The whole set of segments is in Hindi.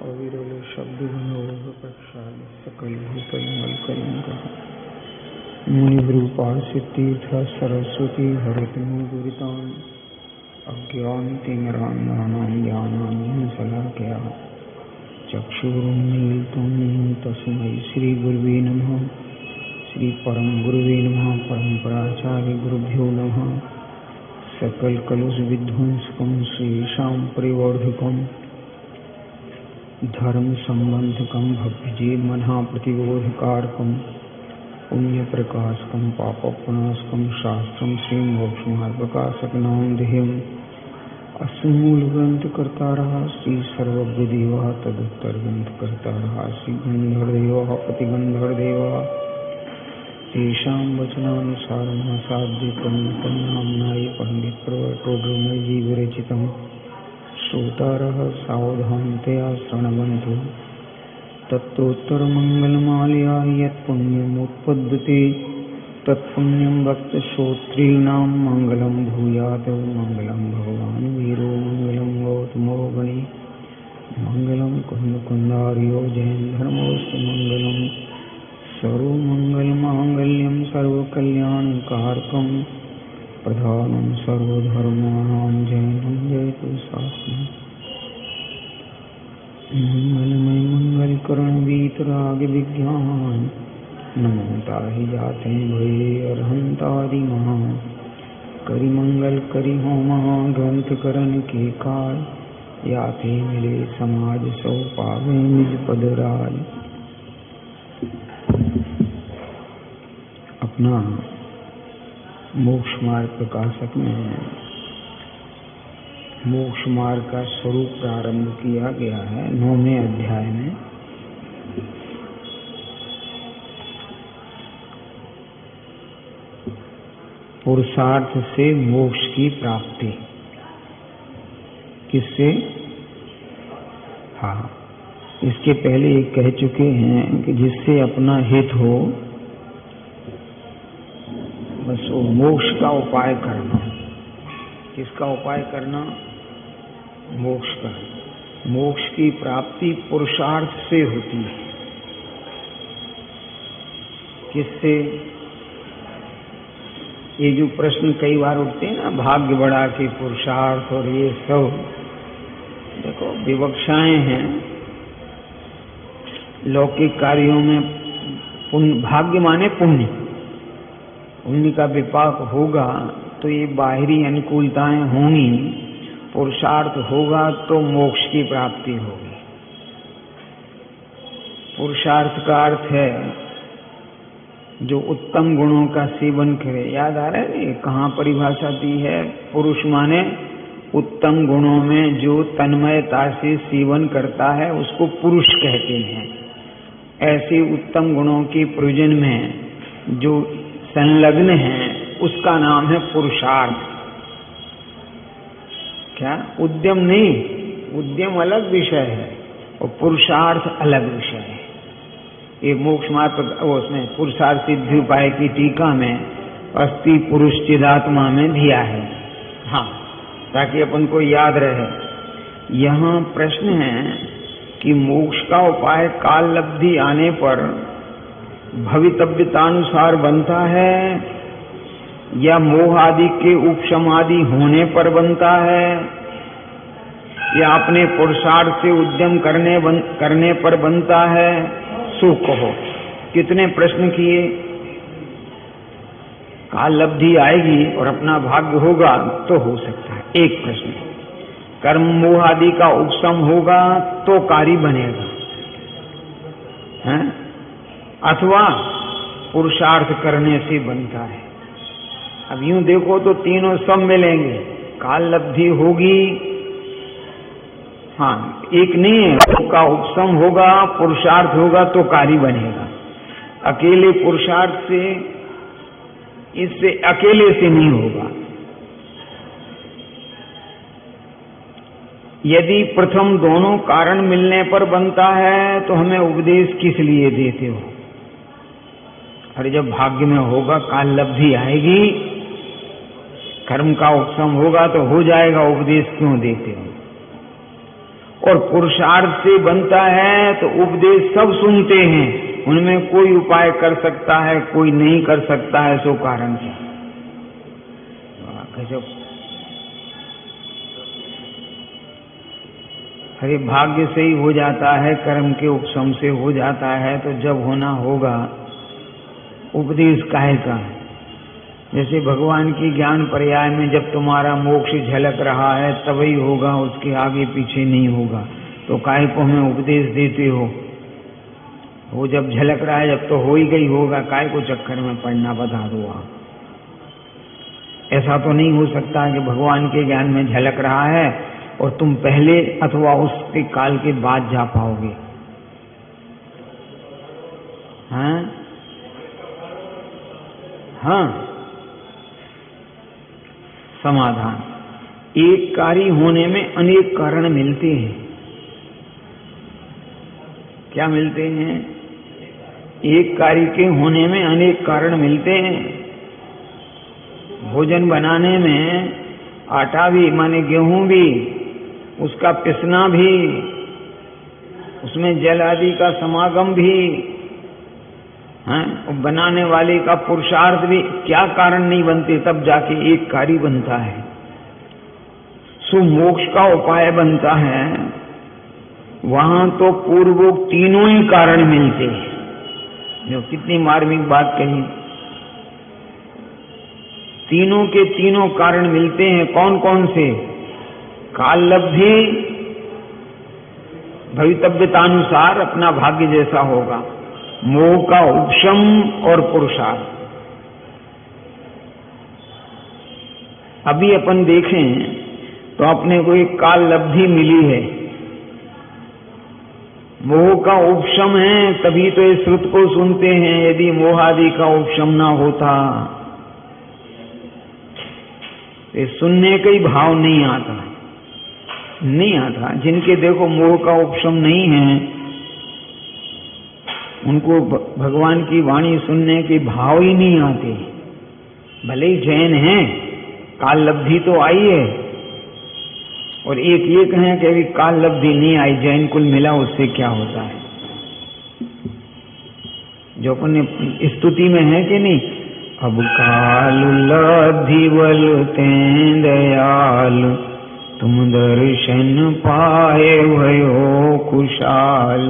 अविरल शब्द विनोद प्रसाद सकल भूतल मलकलंका मुनिवरूपा सिद्धीर्थ सरस्वती हरतमो दुरितान् अज्ञानतिमिरान्धानां ज्ञानाञ्जन शलाकया चक्षुरुन्मीलितं तस्मै श्रीगुरुवे नमः। श्री परम गुरुवे नमः। परम्पराचार्य गुरुभ्यो नमः। सकल कलुष विध्वंसकं श्रीशां परिवर्धकं धर्म संबंधकं भक्ति मना प्रतिबोधकारकं पुण्य प्रकाशकं पापप्रणाशकं शास्त्रं श्री मोक्षमार्गप्रकाशकनां ध्येयम् अस्मूल ग्रंथकर्तारः श्री सर्वज्ञदेवः तदुत्तर ग्रंथकर्तारः श्री गंधर्वदेवः प्रतिगंधर्वदेवः तेषां वचनानुसारं साध्यकं तन्नाम्नाय पंडित प्रवर्तोद्रमयी विरचितं श्रोतारः सावधानतया शृण्वन्तु। तत्तोत्तरमङ्गलमालया यत्पुण्यमुत्पद्यते तत्पुण्यं भक्तश्रोत्रीणां मङ्गलं भूयात्। मङ्गलं भगवान् वीरो मङ्गलं गौतमो गणे मङ्गलं कुन्दकुन्दार्यो जयन्धर्मोऽस्तु मङ्गलं सर्वमङ्गलमाङ्गल्यं सर्वकल्याणकारकं प्रधानं सर्वधर्माणां जयनं जयतु शास्त्रम्। मंगलमय मंगलकरण वीतराग विज्ञान नमोता ही जाते भये अरहंतादि महा करि मंगल करि होमा ग्रंथ करण के काल याते मिले समाज सौ पावे निज पद राज। अपना मोक्ष मार्ग प्रकाशक में मोक्ष मार्ग का स्वरूप प्रारंभ किया गया है 9वें अध्याय में। पुरुषार्थ से मोक्ष की प्राप्ति किससे? हाँ, इसके पहले एक कह चुके हैं कि जिससे अपना हित हो बस वो मोक्ष का उपाय करना। किसका उपाय करना? मोक्ष का। मोक्ष की प्राप्ति पुरुषार्थ से होती है। किससे? ये जो प्रश्न कई बार उठते हैं ना, भाग्य बढ़ा के पुरुषार्थ और ये सब, देखो विवक्षाएं हैं लौकिक कार्यों में। पुण्य, भाग्य माने पुण्य, पुण्य का विपाक होगा तो ये बाहरी अनुकूलताएं होंगी, पुरुषार्थ होगा तो मोक्ष की प्राप्ति होगी। पुरुषार्थ का अर्थ है जो उत्तम गुणों का सेवन करे। याद आ रहा है ये कहाँ परिभाषा दी है? पुरुष माने उत्तम गुणों में जो तन्मयता से सेवन करता है उसको पुरुष कहते हैं। ऐसे उत्तम गुणों के प्रयोजन में जो संलग्न है उसका नाम है पुरुषार्थ। क्या? उद्यम नहीं, उद्यम अलग विषय है और पुरुषार्थ अलग विषय है। ये मोक्ष मार्ग उसमें पुरुषार्थ सिद्धि उपाय की टीका में अस्ति पुरुष चिदात्मा में दिया है। हाँ, ताकि अपन को याद रहे। यहाँ प्रश्न है कि मोक्ष का उपाय काल लब्धि आने पर भवितव्यतानुसार बनता है या मोह आदि के उपशमादि होने पर बनता है या अपने पुरुषार्थ से उद्यम करने पर बनता है? सो कहो। कितने प्रश्न किए? काल लब्धि आएगी और अपना भाग्य होगा तो हो सकता है एक प्रश्न। कर्म मोह आदि का उपशम होगा तो कार्य बनेगा, हैं? अथवा पुरुषार्थ करने से बनता है। अब यूं देखो तो तीनों सब मिलेंगे। काल लब्धि होगी, हाँ, एक नहीं है, का उपशम होगा, पुरुषार्थ होगा तो कार्य बनेगा। अकेले पुरुषार्थ से, इससे अकेले से नहीं होगा। यदि प्रथम दोनों कारण मिलने पर बनता है तो हमें उपदेश किस लिए देते हो? अरे जब भाग्य में होगा, काल लब्धि आएगी, कर्म का उपशम होगा तो हो जाएगा, उपदेश क्यों देते हो? और पुरुषार्थ से बनता है तो उपदेश सब सुनते हैं, उनमें कोई उपाय कर सकता है, कोई नहीं कर सकता है, सो कारण क्या? अरे भाग्य से ही हो जाता है, कर्म के उपशम से हो जाता है, तो जब होना होगा उपदेश काहे का? जैसे भगवान की ज्ञान पर्याय में जब तुम्हारा मोक्ष झलक रहा है तभी होगा, उसके आगे पीछे नहीं होगा, तो काहे को हमें उपदेश देते हो? वो जब झलक रहा है जब तो हो ही गई होगा, काहे को चक्कर में पड़ना, बता दो आप। ऐसा तो नहीं हो सकता कि भगवान के ज्ञान में झलक रहा है और तुम पहले अथवा उसके काल के बाद जा पाओगे। हाँ, समाधान, एक कार्य होने में अनेक कारण मिलते हैं। क्या मिलते हैं? एक कार्य के होने में अनेक कारण मिलते हैं। भोजन बनाने में आटा भी माने गेहूं भी, उसका पिसना भी, उसमें जल आदि का समागम भी, बनाने वाले का पुरुषार्थ भी, क्या कारण नहीं बनते, तब जाके एक कार्य बनता है। सो मोक्ष का उपाय बनता है, वहां तो पूर्वोक्त तीनों ही कारण मिलते हैं। जो कितनी मार्मिक बात कही, तीनों के तीनों कारण मिलते हैं। कौन कौन से? काल लब्धि, भवितव्यतानुसार अपना भाग्य जैसा होगा, मोह का उपशम और पुरुषार्थ। अभी अपन देखें तो अपने को एक काल लब्धि मिली है, मोह का उपशम है, तभी तो इस श्रुत को सुनते हैं। यदि मोह आदि का उपशम ना होता तो सुनने का ही भाव नहीं आता, नहीं आता। जिनके देखो मोह का उपशम नहीं है, उनको भगवान की वाणी सुनने के भाव ही नहीं आते। भले ही जैन हैं, काल लब्धि तो आई है, और एक ये कहें कि अभी काल लब्धि नहीं आई, जैन कुल मिला, उससे क्या होता है? जो अपन स्तुति में है कि नहीं, अब काल लब्धि बल तें दयाल, तुम दर्शन पाए भयो खुशाल।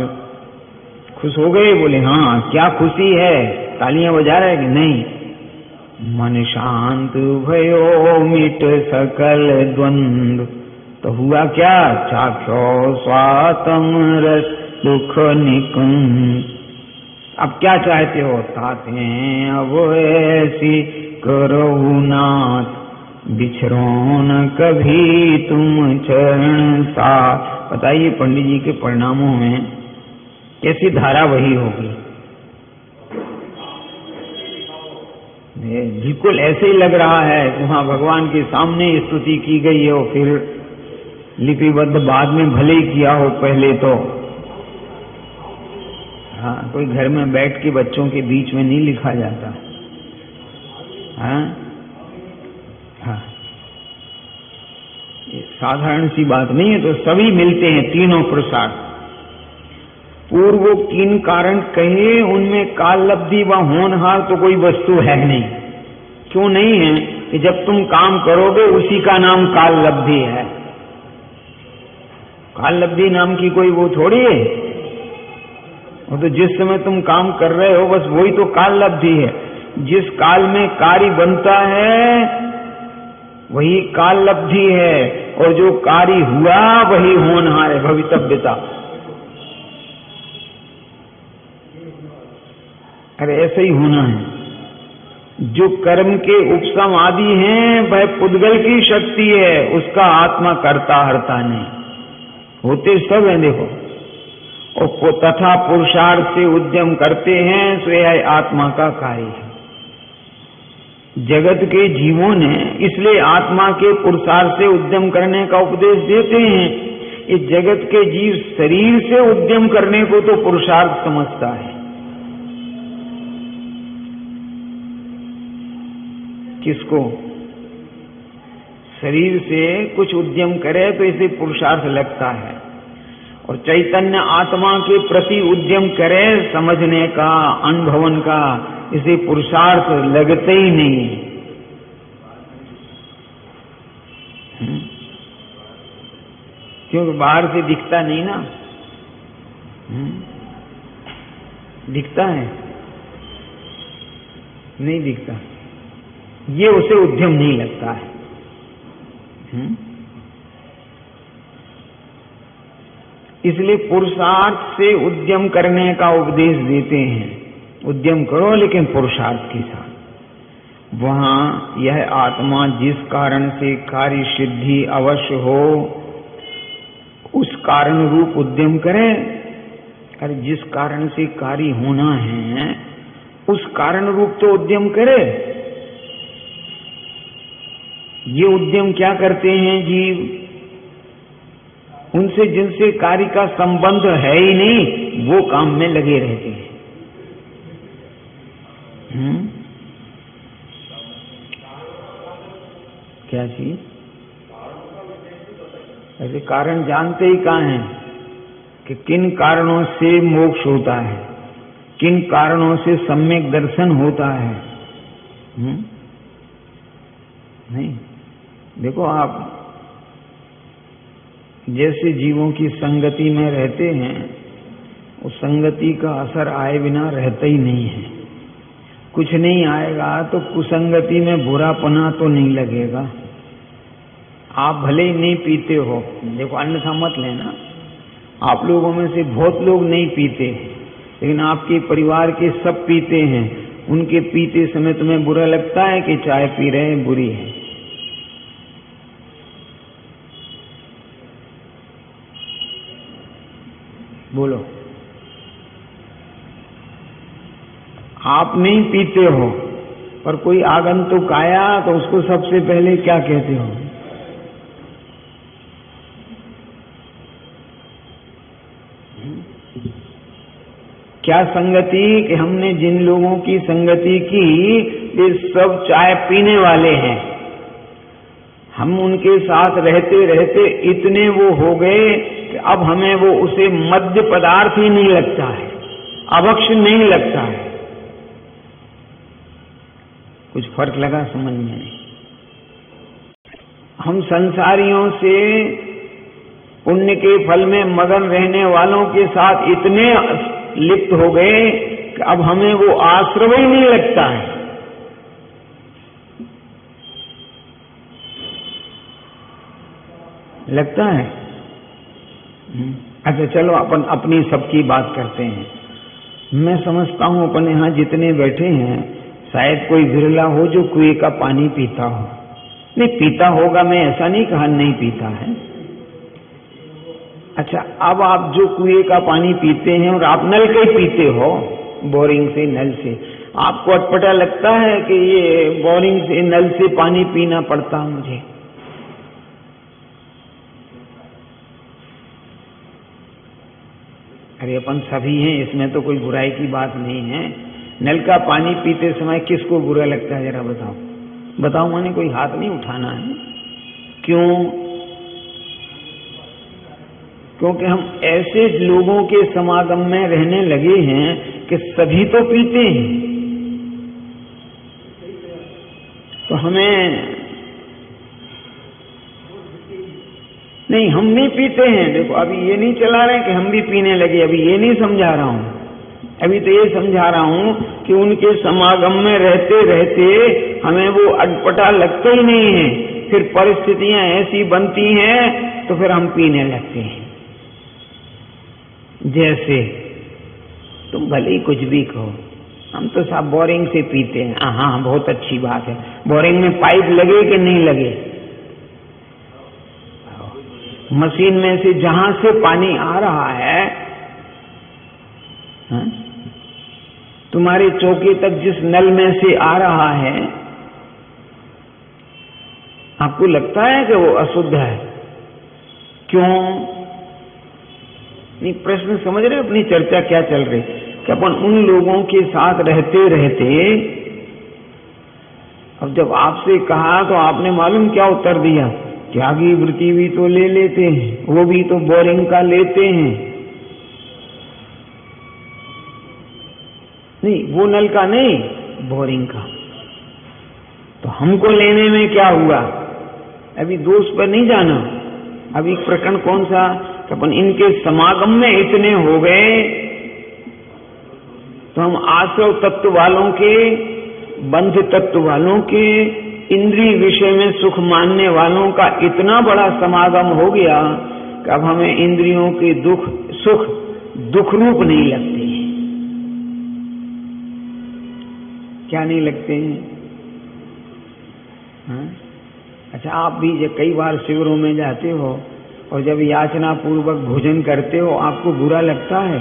खुश हो गए? बोले हाँ। क्या खुशी है? तालियां बजा रहे कि नहीं? मन शांत भयो मिट सकल द्वंद्व, तो हुआ क्या? चाख्यो स्वातम रस दुख निकुंज। अब क्या चाहते हो? ताते अब ऐसी करहु नाथ, बिछरो न कभी तुम चरण साथ। बताइए पंडित जी के परिणामों में कैसी धारा वही होगी? बिल्कुल ऐसे ही लग रहा है कि वहां भगवान के सामने स्तुति की गई हो, फिर लिपिबद्ध बाद में भले ही किया हो पहले तो। हाँ, कोई घर में बैठ के बच्चों के बीच में नहीं लिखा जाता। हाँ, ये साधारण सी बात नहीं है। तो सभी मिलते हैं, तीनों प्रसाद। पूर्व तीन कारण कहे, उनमें काल लब्धि व होनहार तो कोई वस्तु है नहीं। क्यों नहीं है? कि जब तुम काम करोगे उसी का नाम काल लब्धि है। काल लब्धि नाम की कोई वो थोड़ी है। वो तो जिस समय तुम काम कर रहे हो बस वही तो काल लब्धि है। जिस काल में कार्य बनता है वही काल लब्धि है, और जो कार्य हुआ वही होनहार है, भवितव्यता। अरे ऐसे ही होना है। जो कर्म के उपशम आदि हैं वह पुद्गल की शक्ति है, उसका आत्मा करता हरता नहीं। होते सब हैं देखो। और तथा पुरुषार्थ से उद्यम करते हैं, सो यह आत्मा का कार्य है। जगत के जीवों ने इसलिए आत्मा के पुरुषार्थ से उद्यम करने का उपदेश देते हैं। इस जगत के जीव शरीर से उद्यम करने को तो पुरुषार्थ समझता है। किसको? शरीर से कुछ उद्यम करे तो इसे पुरुषार्थ लगता है। और चैतन्य आत्मा के प्रति उद्यम करे समझने का, अनुभवन का, इसे पुरुषार्थ लगते ही नहीं है। क्योंकि बाहर से दिखता नहीं ना। दिखता है? नहीं दिखता। ये उसे उद्यम नहीं लगता है। इसलिए पुरुषार्थ से उद्यम करने का उपदेश देते हैं। उद्यम करो लेकिन पुरुषार्थ के साथ। वहां यह आत्मा जिस कारण से कार्य सिद्धि अवश्य हो, उस कारण रूप उद्यम करें। अरे जिस कारण से कार्य होना है उस कारण रूप तो उद्यम करे। ये उद्यम क्या करते हैं जीव? उनसे जिनसे कार्य का संबंध है ही नहीं वो काम में लगे रहते हैं। क्या चीज? ऐसे कारण जानते ही कहाँ हैं कि किन कारणों से मोक्ष होता है, किन कारणों से सम्यक दर्शन होता है। नहीं। देखो आप जैसे जीवों की संगति में रहते हैं, उस संगति का असर आए बिना रहता ही नहीं है। कुछ नहीं आएगा तो कुसंगति में बुरापना तो नहीं लगेगा। आप भले ही नहीं पीते हो, देखो अन्यथा मत लेना, आप लोगों में से बहुत लोग नहीं पीते, लेकिन आपके परिवार के सब पीते हैं। उनके पीते समय तुम्हें बुरा लगता है कि चाय पी रहे हैं बुरी है? बोलो। आप नहीं पीते हो पर कोई आगंतुक आया तो उसको सबसे पहले क्या कहते हो? क्या संगति कि हमने जिन लोगों की संगति की वे सब चाय पीने वाले हैं। हम उनके साथ रहते रहते इतने वो हो गए कि अब हमें वो उसे मद्य पदार्थ ही नहीं लगता है, अभक्ष नहीं लगता है। कुछ फर्क लगा समझ में? हम संसारियों से पुण्य के फल में मगन रहने वालों के साथ इतने लिप्त हो गए कि अब हमें वो आश्रय ही नहीं लगता है। लगता है? अच्छा चलो अपन अपनी सबकी बात करते हैं। मैं समझता हूं अपन यहां जितने बैठे हैं शायद कोई विरला हो जो कुएं का पानी पीता हो। नहीं पीता होगा, मैं ऐसा नहीं कहा नहीं पीता है। अच्छा अब आप जो कुएं का पानी पीते हैं और आप नल के पीते हो, बोरिंग से, नल से, आपको अटपटा लगता है कि ये बोरिंग से नल से पानी पीना पड़ता मुझे? अरे अपन सभी हैं, इसमें तो कोई बुराई की बात नहीं है। नल का पानी पीते समय किसको बुरा लगता है जरा बताओ? बताओ, मैंने कोई हाथ नहीं उठाना है। क्यों? क्योंकि हम ऐसे लोगों के समागम में रहने लगे हैं कि सभी तो पीते हैं, तो हमें नहीं, हम नहीं पीते हैं। देखो अभी ये नहीं चला रहे कि हम भी पीने लगे, अभी ये नहीं समझा रहा हूं। अभी तो ये समझा रहा हूं कि उनके समागम में रहते रहते हमें वो अटपटा लगता ही नहीं है। फिर परिस्थितियां ऐसी बनती हैं तो फिर हम पीने लगते हैं। जैसे तुम भले ही कुछ भी कहो, हम तो सब बोरिंग से पीते हैं। हाँ बहुत अच्छी बात है। बोरिंग में पाइप लगे कि नहीं लगे? मशीन में से जहां से पानी आ रहा है, हाँ? तुम्हारे चौके तक जिस नल में से आ रहा है, आपको लगता है कि वो अशुद्ध है? क्यों? नहीं, प्रश्न समझ रहे? अपनी चर्चा क्या चल रही कि अपन उन लोगों के साथ रहते रहते, अब जब आपसे कहा तो आपने मालूम क्या उत्तर दिया त्यागी वृत्ति भी तो ले लेते हैं, वो भी तो बोरिंग का लेते हैं। नहीं, वो नल का नहीं, बोरिंग का। तो हमको लेने में क्या हुआ? अभी दोष पर नहीं जाना। अभी प्रकरण कौन सा? अपन इनके समागम में इतने हो गए तो हम आश्रव तत्व वालों के, बंध तत्व वालों के, इंद्रिय विषय में सुख मानने वालों का इतना बड़ा समागम हो गया कि अब हमें इंद्रियों के दुख सुख दुख रूप नहीं लगते हैं। क्या नहीं लगते हैं? हाँ? अच्छा, आप भी जब कई बार शिविरों में जाते हो और जब याचना पूर्वक भोजन करते हो, आपको बुरा लगता है?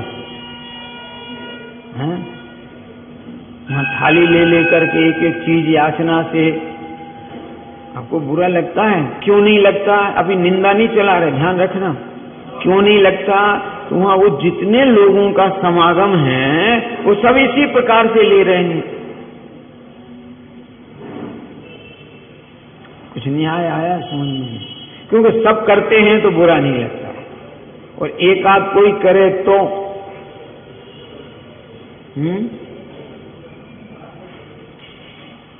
हाँ? वहां थाली ले लेकर के एक एक चीज याचना से आपको बुरा लगता है? क्यों नहीं लगता? अभी निंदा नहीं चला रहे, ध्यान रखना। क्यों नहीं लगता? तो वहां वो जितने लोगों का समागम है वो सब इसी प्रकार से ले रहे हैं। कुछ न्याय आया समझ में? क्योंकि सब करते हैं तो बुरा नहीं लगता, और एक आध कोई करे तो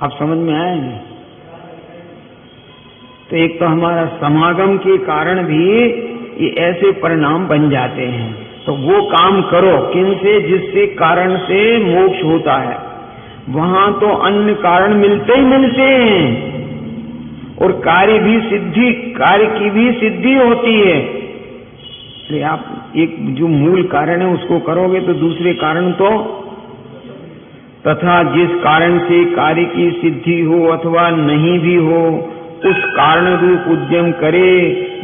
आप समझ में आए नहीं? तो एक तो हमारा समागम के कारण भी ये ऐसे परिणाम बन जाते हैं। तो वो काम करो किनसे? जिससे कारण से मोक्ष होता है। वहां तो अन्य कारण मिलते ही मिलते हैं, और कार्य भी सिद्धि, कार्य की भी सिद्धि होती है। अरे आप एक जो मूल कारण है उसको करोगे तो दूसरे कारण तो, तथा जिस कारण से कार्य की सिद्धि हो अथवा नहीं भी हो, उस कारण रूप उद्यम करे।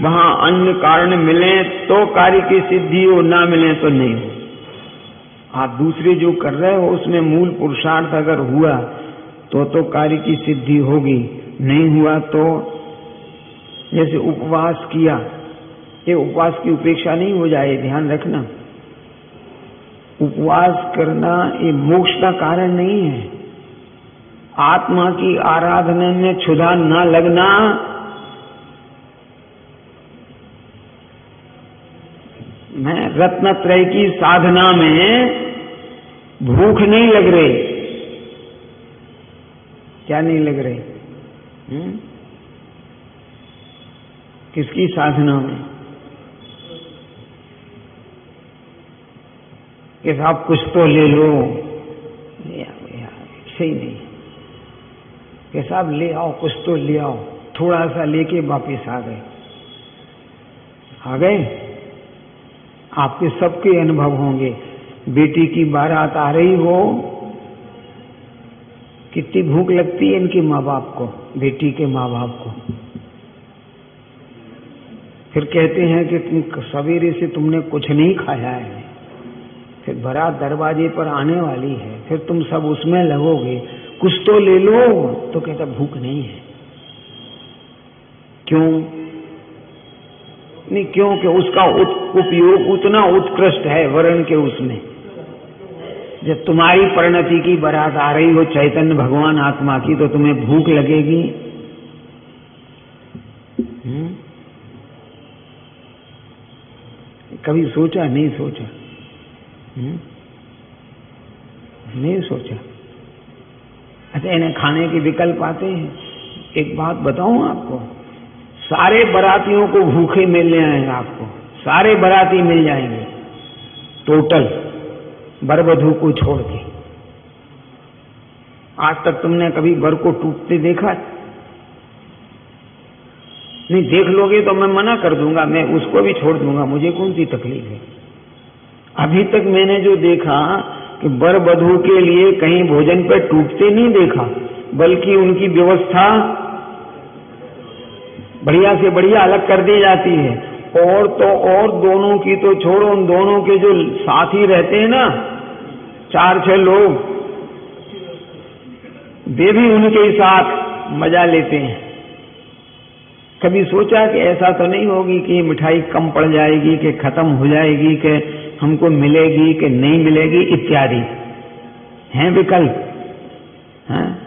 वहां अन्य कारण मिले तो कार्य की सिद्धि हो, ना मिले तो नहीं हो। आप दूसरे जो कर रहे हो उसमें मूल पुरुषार्थ अगर हुआ तो कार्य की सिद्धि होगी, नहीं हुआ तो जैसे उपवास किया, ये उपवास की उपेक्षा नहीं हो जाए, ध्यान रखना। उपवास करना ये मोक्ष का कारण नहीं है। आत्मा की आराधना में क्षुधा न लगना मैं रत्नत्रय की साधना में भूख नहीं लग रही। क्या नहीं लग रही? किसकी साधना में? कि साहब कुछ तो ले लो, सही नहीं। कि साहब ले आओ, कुछ तो ले आओ, थोड़ा सा लेके वापिस आ गए। आपके सबके अनुभव होंगे। बेटी की बारात आ रही हो, कितनी भूख लगती है इनके माँ बाप को, बेटी के माँ बाप को। फिर कहते हैं कि तुम सवेरे से तुमने कुछ नहीं खाया है, फिर बारात दरवाजे पर आने वाली है, फिर तुम सब उसमें लगोगे, कुछ तो ले लो। तो कहता भूख नहीं है। क्यों नहीं? क्योंकि उसका उपयोग उतना उत्कृष्ट है वर्ण के उसमें। जब तुम्हारी परिणति की बारात आ रही हो चैतन्य भगवान आत्मा की, तो तुम्हें भूख लगेगी। कभी सोचा? नहीं सोचा। नहीं सोचा। अच्छा, इन्हें खाने के विकल्प आते हैं। एक बात बताऊं आपको, सारे बारातियों को भूखे मिल जाएंगे। आपको सारे बाराती मिल जाएंगे टोटल, वर-वधू को छोड़ के। आज तक तुमने कभी वर को टूटते देखा? नहीं। देख लोगे तो मैं मना कर दूंगा, मैं उसको भी छोड़ दूंगा, मुझे कौन सी तकलीफ है। अभी तक मैंने जो देखा कि वर-वधू के लिए कहीं भोजन पे टूटते नहीं देखा, बल्कि उनकी व्यवस्था बढ़िया से बढ़िया अलग कर दी जाती है। और तो और दोनों की तो छोड़ो, उन दोनों के जो साथी रहते हैं ना, 4-6 लोग, वे भी उनके साथ मजा लेते हैं। कभी सोचा कि ऐसा तो नहीं होगी कि मिठाई कम पड़ जाएगी, कि खत्म हो जाएगी, कि हमको मिलेगी कि नहीं मिलेगी इत्यादि हैं विकल्प।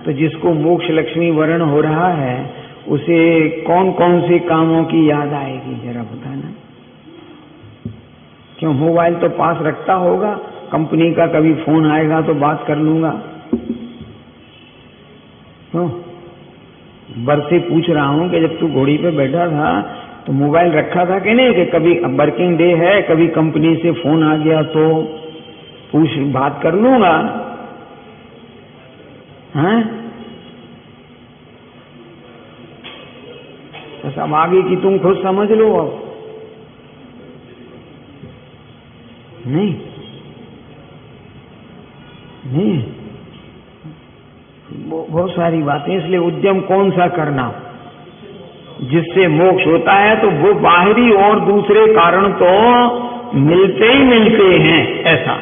तो जिसको मोक्ष लक्ष्मी वर्ण हो रहा है उसे कौन कौन से कामों की याद आएगी, जरा बताना। क्यों, मोबाइल तो पास रखता होगा, कंपनी का कभी फोन आएगा तो बात कर लूंगा। क्यों, बर से पूछ रहा हूं कि जब तू घोड़ी पे बैठा था तो मोबाइल रखा था कि नहीं, कि कभी वर्किंग डे है, कभी कंपनी से फोन आ गया तो पूछ बात कर लूंगा। हैं? तो सब आगे की तुम खुद समझ लो। अब नहीं नहीं, बहुत सारी बातें। इसलिए उद्यम कौन सा करना जिससे मोक्ष होता है, तो वो बाहरी और दूसरे कारण तो मिलते ही मिलते हैं ऐसा,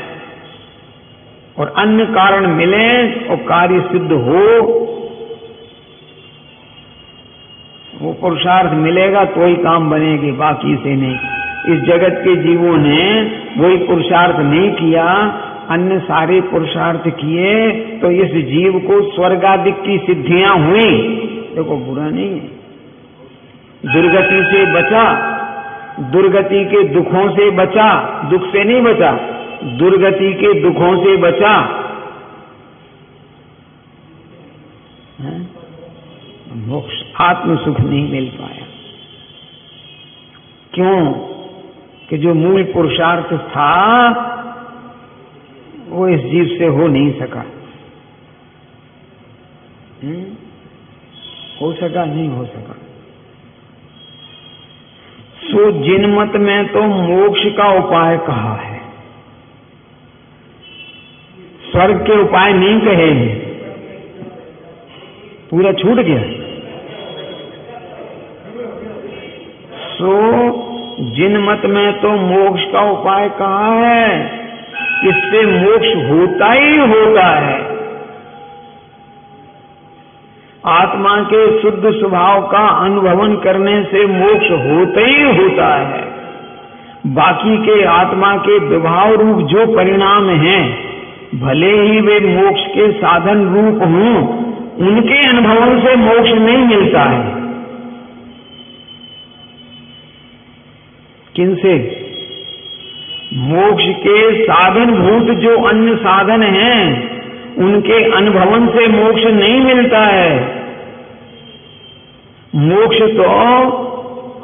और अन्य कारण मिले और कार्य सिद्ध हो, वो पुरुषार्थ मिलेगा तो ही काम बनेगी, बाकी से नहीं। इस जगत के जीवों ने वही पुरुषार्थ नहीं किया, अन्य सारे पुरुषार्थ किए, तो इस जीव को स्वर्गादि की सिद्धियां हुई। देखो बुरा नहीं है, दुर्गति से बचा, दुर्गति के दुखों से बचा, दुख से नहीं बचा, दुर्गति के दुखों से बचा। मोक्ष आत्म सुख नहीं मिल पाया। क्यों? कि जो मूल पुरुषार्थ था वो इस जीव से हो नहीं सका। हो सका? नहीं हो सका। सो जिनमत में तो मोक्ष का उपाय कहा है, स्वर्ग के उपाय नहीं कहे हैं। पूरा छूट गया। सो जिनमत में तो मोक्ष का उपाय कहा है, इससे मोक्ष होता ही होता है। आत्मा के शुद्ध स्वभाव का अनुभवन करने से मोक्ष होता ही होता है। बाकी के आत्मा के विभाव रूप जो परिणाम हैं, भले ही वे मोक्ष के साधन रूप हों, उनके अनुभवों से मोक्ष नहीं मिलता है। किनसे? मोक्ष के साधन भूत जो अन्य साधन हैं, उनके अनुभवन से मोक्ष नहीं मिलता है। मोक्ष तो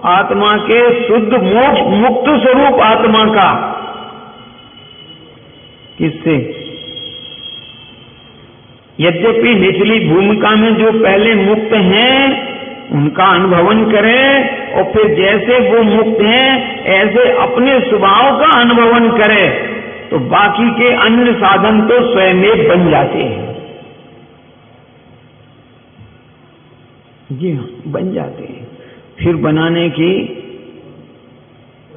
आत्मा के शुद्ध मोक्ष मुक्त स्वरूप आत्मा का। किससे? यद्यपि निचली भूमिका में जो पहले मुक्त हैं उनका अनुभवन करें, और फिर जैसे वो मुक्त हैं ऐसे अपने स्वभाव का अनुभवन करें, तो बाकी के अन्य साधन तो स्वयं बन जाते हैं। जी हाँ, बन जाते हैं। फिर बनाने की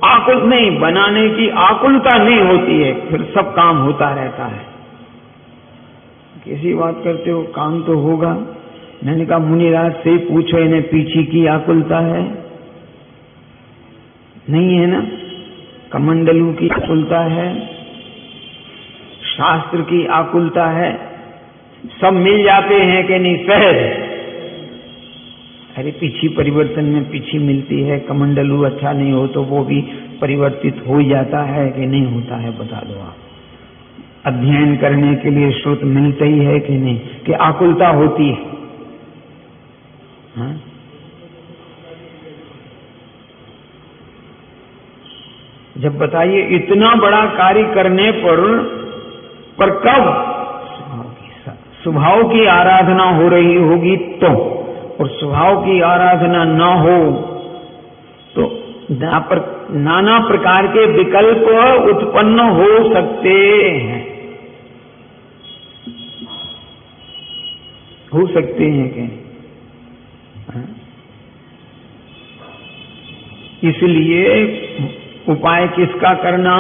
आकुल नहीं, बनाने की आकुलता नहीं होती है, फिर सब काम होता रहता है। कैसी बात करते हो, काम तो होगा। मैंने कहा मुनिराज से पूछो, इन्हें पीछे की आकुलता है? नहीं है ना। कमंडलू की आकुलता है, शास्त्र की आकुलता है, सब मिल जाते हैं कि नहीं सहज। अरे पीछी परिवर्तन में पीछी मिलती है, कमंडलू अच्छा नहीं हो तो वो भी परिवर्तित हो जाता है कि नहीं होता है, बता दो आप। अध्ययन करने के लिए स्रोत मिलता ही है कि नहीं, कि आकुलता होती है? हाँ? जब बताइए इतना बड़ा कार्य करने पर कब स्वभाव की आराधना हो रही होगी तो, और स्वभाव की आराधना न हो तो नाना प्रकार के विकल्प उत्पन्न हो सकते हैं। हो सकते हैं क्या? इसलिए उपाय किसका करना?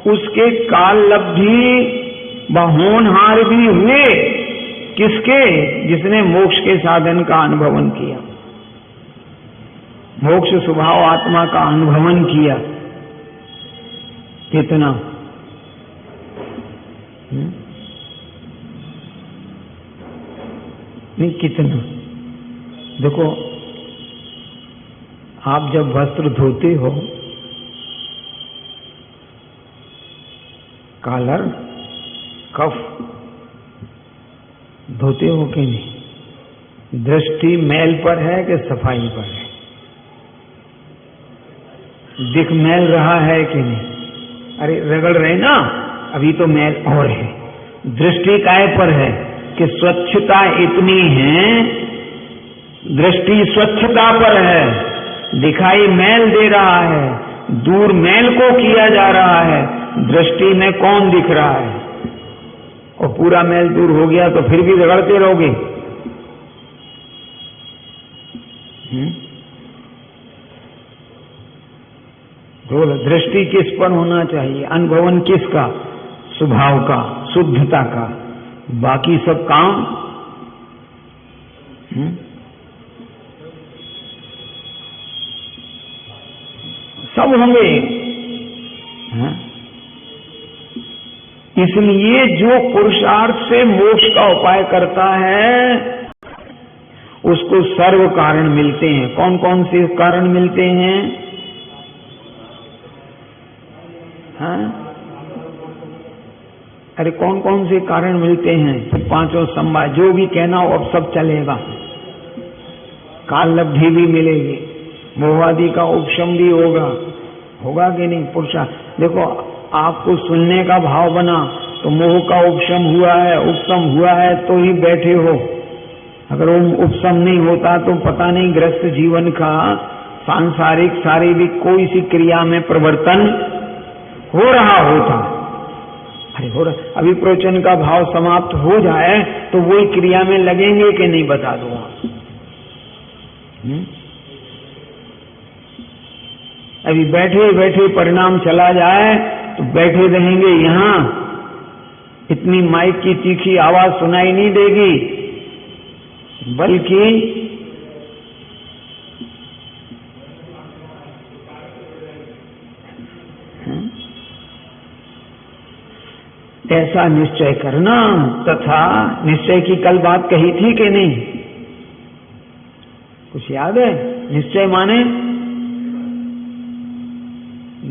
उसके काल लब्धि होनहार भी हुए। किसके? जिसने मोक्ष के साधन का अनुभवन किया, मोक्ष स्वभाव आत्मा का अनुभवन किया। कितना? नहीं, कितना? देखो, आप जब वस्त्र धोते हो, कॉलर, कफ धोते हो कि नहीं? दृष्टि मैल पर है कि सफाई पर है? दिख मैल रहा है कि नहीं? अरे रगड़ रहे ना, अभी तो मैल और है। दृष्टि काय पर है कि स्वच्छता इतनी है, दृष्टि स्वच्छता पर है, दिखाई मैल दे रहा है, दूर मैल को किया जा रहा है, दृष्टि में कौन दिख रहा है? और पूरा मैल दूर हो गया तो फिर भी रगड़ते रहोगे। तो दृष्टि किस पर होना चाहिए? अनुभवन किसका? स्वभाव का, शुद्धता का। बाकी सब काम सब होंगे। इसलिए जो पुरुषार्थ से मोक्ष का उपाय करता है उसको सर्व कारण मिलते हैं। कौन कौन से कारण मिलते हैं? अरे कौन कौन से कारण मिलते हैं? फिर पांचों संभाय, जो भी कहना हो अब सब चलेगा। काल लब्धि भी मिलेगी, मोहादि का उपशम भी होगा कि नहीं? पुरुषार्थ देखो, आपको सुनने का भाव बना तो मोह का उपशम हुआ है, उपशम हुआ है तो ही बैठे हो। अगर वो उपशम नहीं होता तो पता नहीं ग्रस्त जीवन का सांसारिक शारीरिक कोई सी क्रिया में परिवर्तन हो रहा होता। अरे हो रहा, अभी प्रवचन का भाव समाप्त हो जाए तो वही क्रिया में लगेंगे कि नहीं, बता दो आप। अभी बैठे बैठे परिणाम चला जाए तो बैठे रहेंगे यहां, इतनी माइक की तीखी आवाज सुनाई नहीं देगी, बल्कि ऐसा निश्चय करना। तथा निश्चय की कल बात कही थी कि नहीं? कुछ याद है? निश्चय माने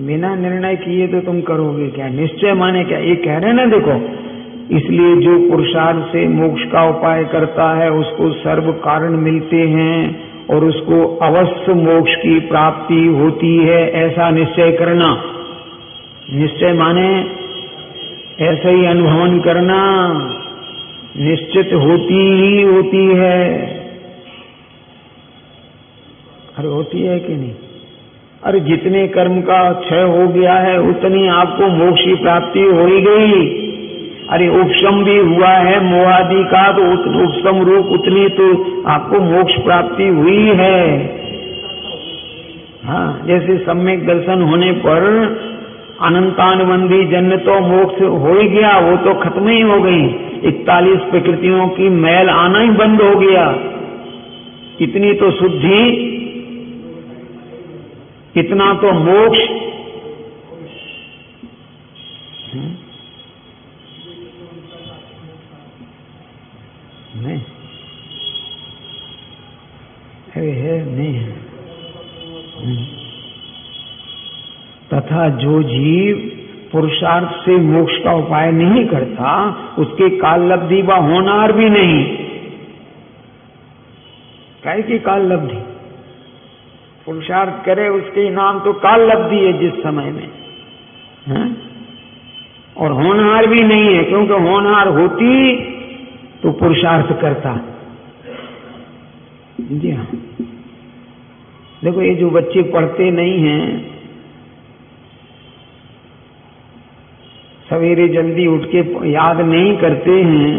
बिना निर्णय किए तो तुम करोगे क्या? निश्चय माने क्या? ये कह रहे ना, देखो, इसलिए जो पुरुषार्थ से मोक्ष का उपाय करता है उसको सर्व कारण मिलते हैं और उसको अवश्य मोक्ष की प्राप्ति होती है, ऐसा निश्चय करना। निश्चय माने ऐसे ही अनुभवन करना, निश्चित होती ही होती है। अरे होती है कि नहीं? अरे जितने कर्म का क्षय हो गया है उतनी आपको मोक्ष की प्राप्ति हो ही गई। अरे उपशम भी हुआ है मोहादि का, तो उपशम रूप उतनी तो आपको मोक्ष प्राप्ति हुई है। हाँ, जैसे सम्यक दर्शन होने पर अनंतानुबंधी जन्म तो मोक्ष हो ही गया, वो तो खत्म ही हो गई। 41 प्रकृतियों की मैल आना ही बंद हो गया। इतनी तो शुद्धि, इतना तो मोक्ष। नहीं, अरे है नहीं है। तथा जो जीव पुरुषार्थ से मोक्ष का उपाय नहीं करता उसके काल लब्धि व होनार भी नहीं। काहे की काल लब्धि? पुरुषार्थ करे उसके नाम तो काल लब्धि है जिस समय में है? और होनहार भी नहीं है, क्योंकि होनहार होती तो पुरुषार्थ करता। जी हाँ, देखो ये जो बच्चे पढ़ते नहीं हैं, सवेरे जल्दी उठ के याद नहीं करते हैं,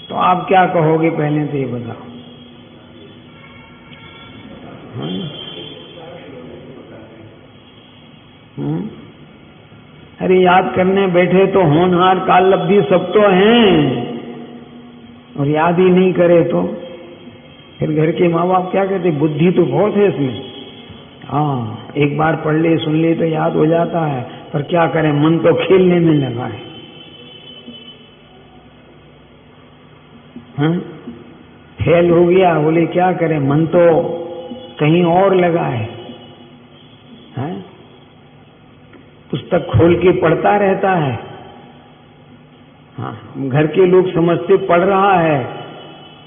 तो आप क्या कहोगे? पहले तो ये बताओ। अरे याद करने बैठे तो होनहार काल लब्धि सब तो हैं, और याद ही नहीं करे तो फिर घर के माँ बाप क्या कहते? बुद्धि तो बहुत है इसमें। हाँ, एक बार पढ़ ले सुन ले तो याद हो जाता है, पर क्या करें, मन तो खेलने में लगा है। फेल हो गया। बोले क्या करें, मन तो कहीं और लगा है, हैं? पुस्तक खोल के पढ़ता रहता है। हाँ, घर के लोग समझते पढ़ रहा है।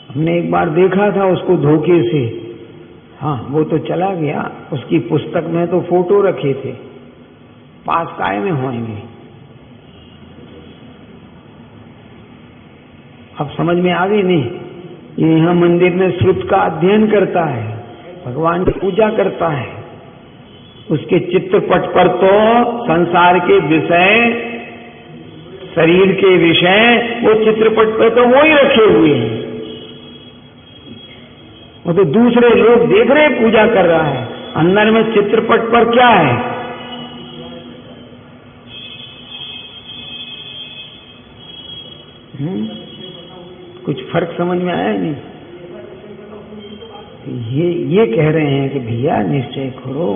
हमने एक बार देखा था उसको धोखे से। हाँ, वो तो चला गया, उसकी पुस्तक में तो फोटो रखे थे। पास काय में होंगे। अब समझ में आ गई नहीं? ये यहाँ मंदिर में श्रुत का अध्ययन करता है, भगवान की पूजा करता है। उसके चित्रपट पर तो संसार के विषय, शरीर के विषय, वो चित्रपट पर तो वो ही रखे हुए हैं। वो तो दूसरे लोग देख रहे, पूजा कर रहा है, अंदर में चित्रपट पर क्या है? कुछ फर्क समझ में आया नहीं? ये कह रहे हैं कि भैया निश्चय करो,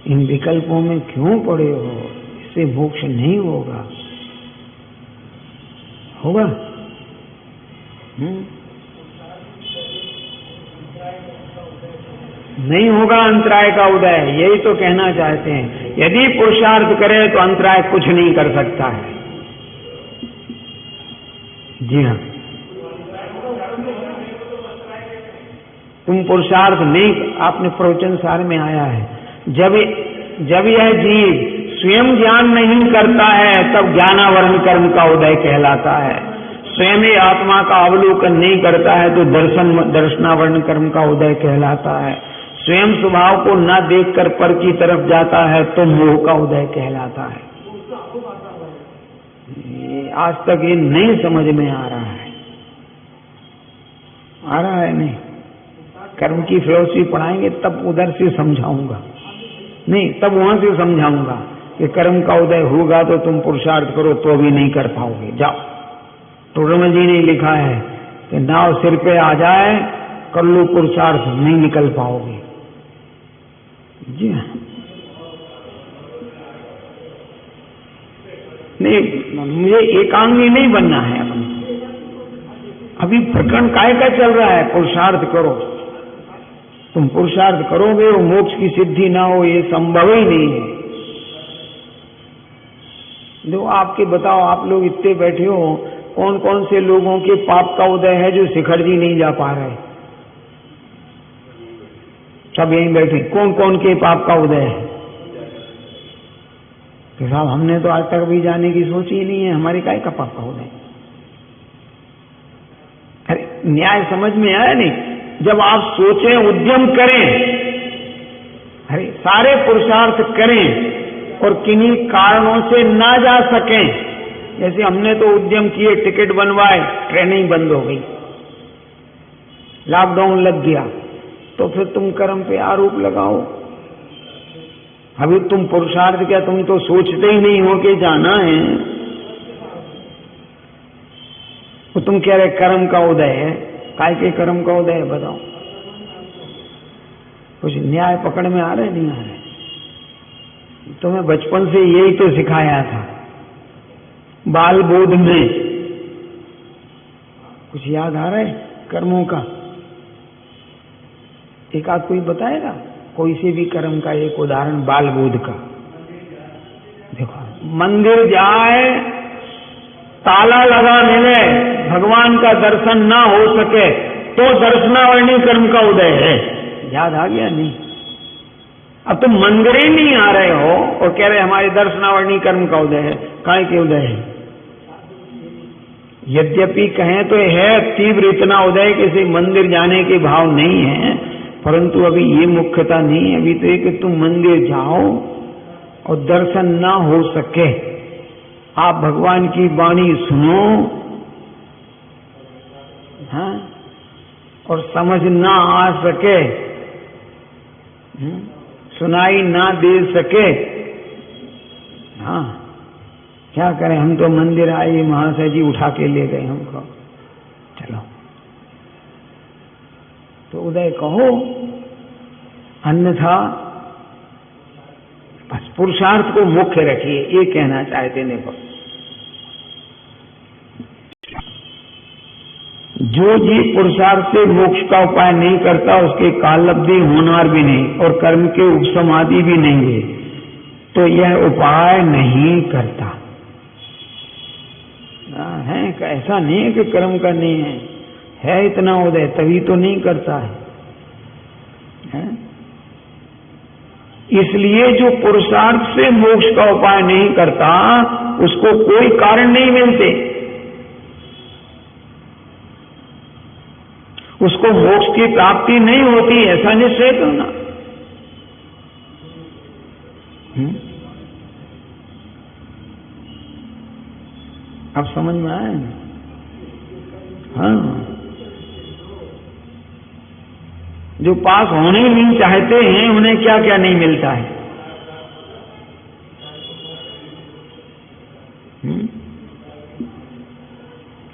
इन विकल्पों में क्यों पड़े हो, इससे मोक्ष नहीं होगा। होगा? नहीं होगा अंतराय का उदय, यही तो कहना चाहते हैं। यदि पुरुषार्थ करे तो अंतराय कुछ नहीं कर सकता है। जी हाँ, तुम पुरुषार्थ नहीं, आपने प्रवचन सार में आया है, जब यह जीव स्वयं ज्ञान नहीं करता है तब ज्ञानावरण कर्म का उदय कहलाता है। स्वयं ही आत्मा का अवलोकन नहीं करता है तो दर्शनावरण कर्म का उदय कहलाता है। स्वयं स्वभाव को न देखकर पर की तरफ जाता है तो मोह का उदय कहलाता है। आज तक ये नहीं समझ में आ रहा है। आ रहा है नहीं? कर्म की फिलॉसफी पढ़ाएंगे तब उधर से समझाऊंगा, नहीं तब वहां से समझाऊंगा कि कर्म का उदय होगा तो तुम पुरुषार्थ करो तो भी नहीं कर पाओगे। जाओ, टोडरमल जी ने लिखा है कि नाव सिर पे आ जाए कर लो पुरुषार्थ, नहीं निकल पाओगे। जी हाँ, नहीं मुझे एकांगी नहीं बनना है। अभी प्रकरण काय का चल रहा है, पुरुषार्थ करो। तुम पुरुषार्थ करोगे और मोक्ष की सिद्धि ना हो, ये संभव ही नहीं है। जो आपके बताओ, आप लोग इतने बैठे हो, कौन कौन से लोगों के पाप का उदय है जो शिखर जी नहीं जा पा रहे? सब यहीं बैठे, कौन कौन के पाप का उदय है? तो साहब हमने तो आज तक भी जाने की सोची ही नहीं है, हमारी काय का पाप का उदय? अरे न्याय समझ में आया नहीं? जब आप सोचें, उद्यम करें, अरे सारे पुरुषार्थ करें और किन्हीं कारणों से ना जा सकें, जैसे हमने तो उद्यम किए, टिकट बनवाए, ट्रेनें बंद हो गई, लॉकडाउन लग गया, तो फिर तुम कर्म पे आरोप लगाओ। अभी तुम पुरुषार्थ क्या, तुम तो सोचते ही नहीं हो कि जाना है, तो तुम कह रहे कर्म का उदय है। काय के कर्म का उदय है बताओ? कुछ न्याय पकड़ में आ रहे नहीं आ रहे? तुम्हें बचपन से यही तो सिखाया था, बाल बोध में। कुछ याद आ रहा है कर्मों का? एक आध कोई बताएगा कोई से भी कर्म का एक उदाहरण बाल बोध का? देखो, मंदिर जाए, ताला लगा मिले, भगवान का दर्शन ना हो सके तो दर्शनावरणी कर्म का उदय है। याद आ गया नहीं? अब तुम मंदिर ही नहीं आ रहे हो और कह रहे हमारे दर्शनावरणी कर्म का उदय है। काय के उदय है? यद्यपि कहें तो है तीव्र इतना उदय, किसी मंदिर जाने के भाव नहीं है, परंतु अभी ये मुख्यता नहीं है। अभी तो कि तुम मंदिर जाओ और दर्शन ना हो सके, आप भगवान की वाणी सुनो, हाँ, और समझ ना आ सके, सुनाई ना दे सके, हाँ, क्या करें? हम तो मंदिर आए, महाशय जी उठा के ले गए हमको, चलो तो उदय कहो, अन्यथा बस पुरुषार्थ को मुख्य रखिए, ये कहना चाहते ने। जो जीव पुरुषार्थ से मोक्ष का उपाय नहीं करता उसके कालब्धि होनार भी नहीं और कर्म के उपसमाधि भी नहीं हुए तो यह उपाय नहीं करता। है ऐसा नहीं है कि कर्म का नहीं है इतना उदय तभी तो नहीं करता है? इसलिए जो पुरुषार्थ से मोक्ष का उपाय नहीं करता उसको कोई कारण नहीं मिलते, उसको मोक्ष की प्राप्ति नहीं होती, ऐसा निश्चय करना। अब समझ में आया ना? हाँ, जो पास होने नहीं चाहते हैं उन्हें क्या क्या नहीं मिलता है?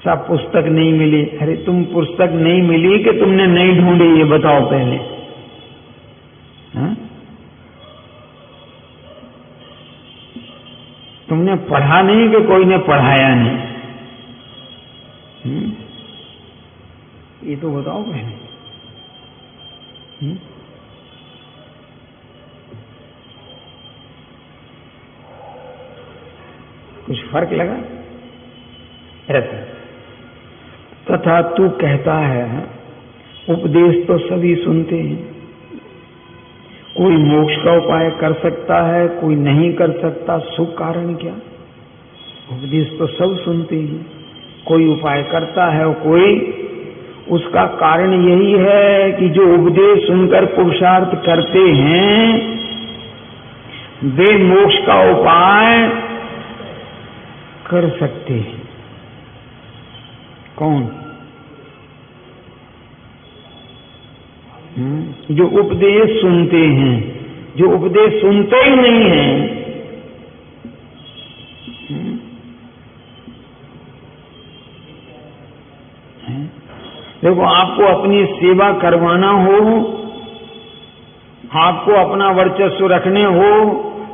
सब पुस्तक नहीं मिली। अरे तुम पुस्तक नहीं मिली कि तुमने नहीं ढूंढी, ये बताओ पहले। तुमने पढ़ा नहीं कि कोई ने पढ़ाया नहीं? ये तो बताओ पहले। कुछ फर्क लगा? ऐसा तथा तू कहता है उपदेश तो सभी सुनते हैं, कोई मोक्ष का उपाय कर सकता है, कोई नहीं कर सकता, सो कारण क्या? उपदेश तो सब सुनते हैं, कोई उपाय करता है और कोई, उसका कारण यही है कि जो उपदेश सुनकर पुरुषार्थ करते हैं वे मोक्ष का उपाय कर सकते हैं। कौन? जो उपदेश सुनते हैं, जो उपदेश सुनते ही नहीं हैं। देखो, आपको अपनी सेवा करवाना हो, आपको अपना वर्चस्व रखने हो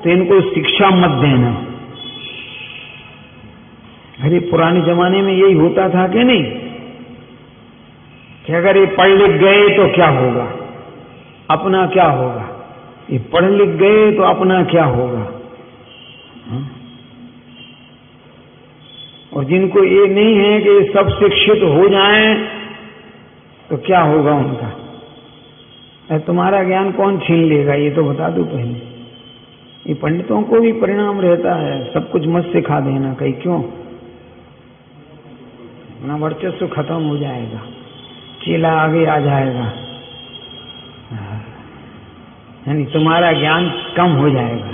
तो इनको शिक्षा मत देना। अरे पुराने जमाने में यही होता था कि नहीं, कि अगर ये पढ़ लिख गए तो क्या होगा, अपना क्या होगा, ये पढ़ लिख गए तो अपना क्या होगा। और जिनको ये नहीं है कि सब शिक्षित हो जाएं तो क्या होगा उनका। अरे तुम्हारा ज्ञान कौन छीन लेगा, ये तो बता दो पहले। ये पंडितों को भी परिणाम रहता है, सब कुछ मत सिखा देना, कहीं क्यों, अपना वर्चस्व खत्म हो जाएगा, चेला आगे आ जाएगा, यानी तुम्हारा ज्ञान कम हो जाएगा।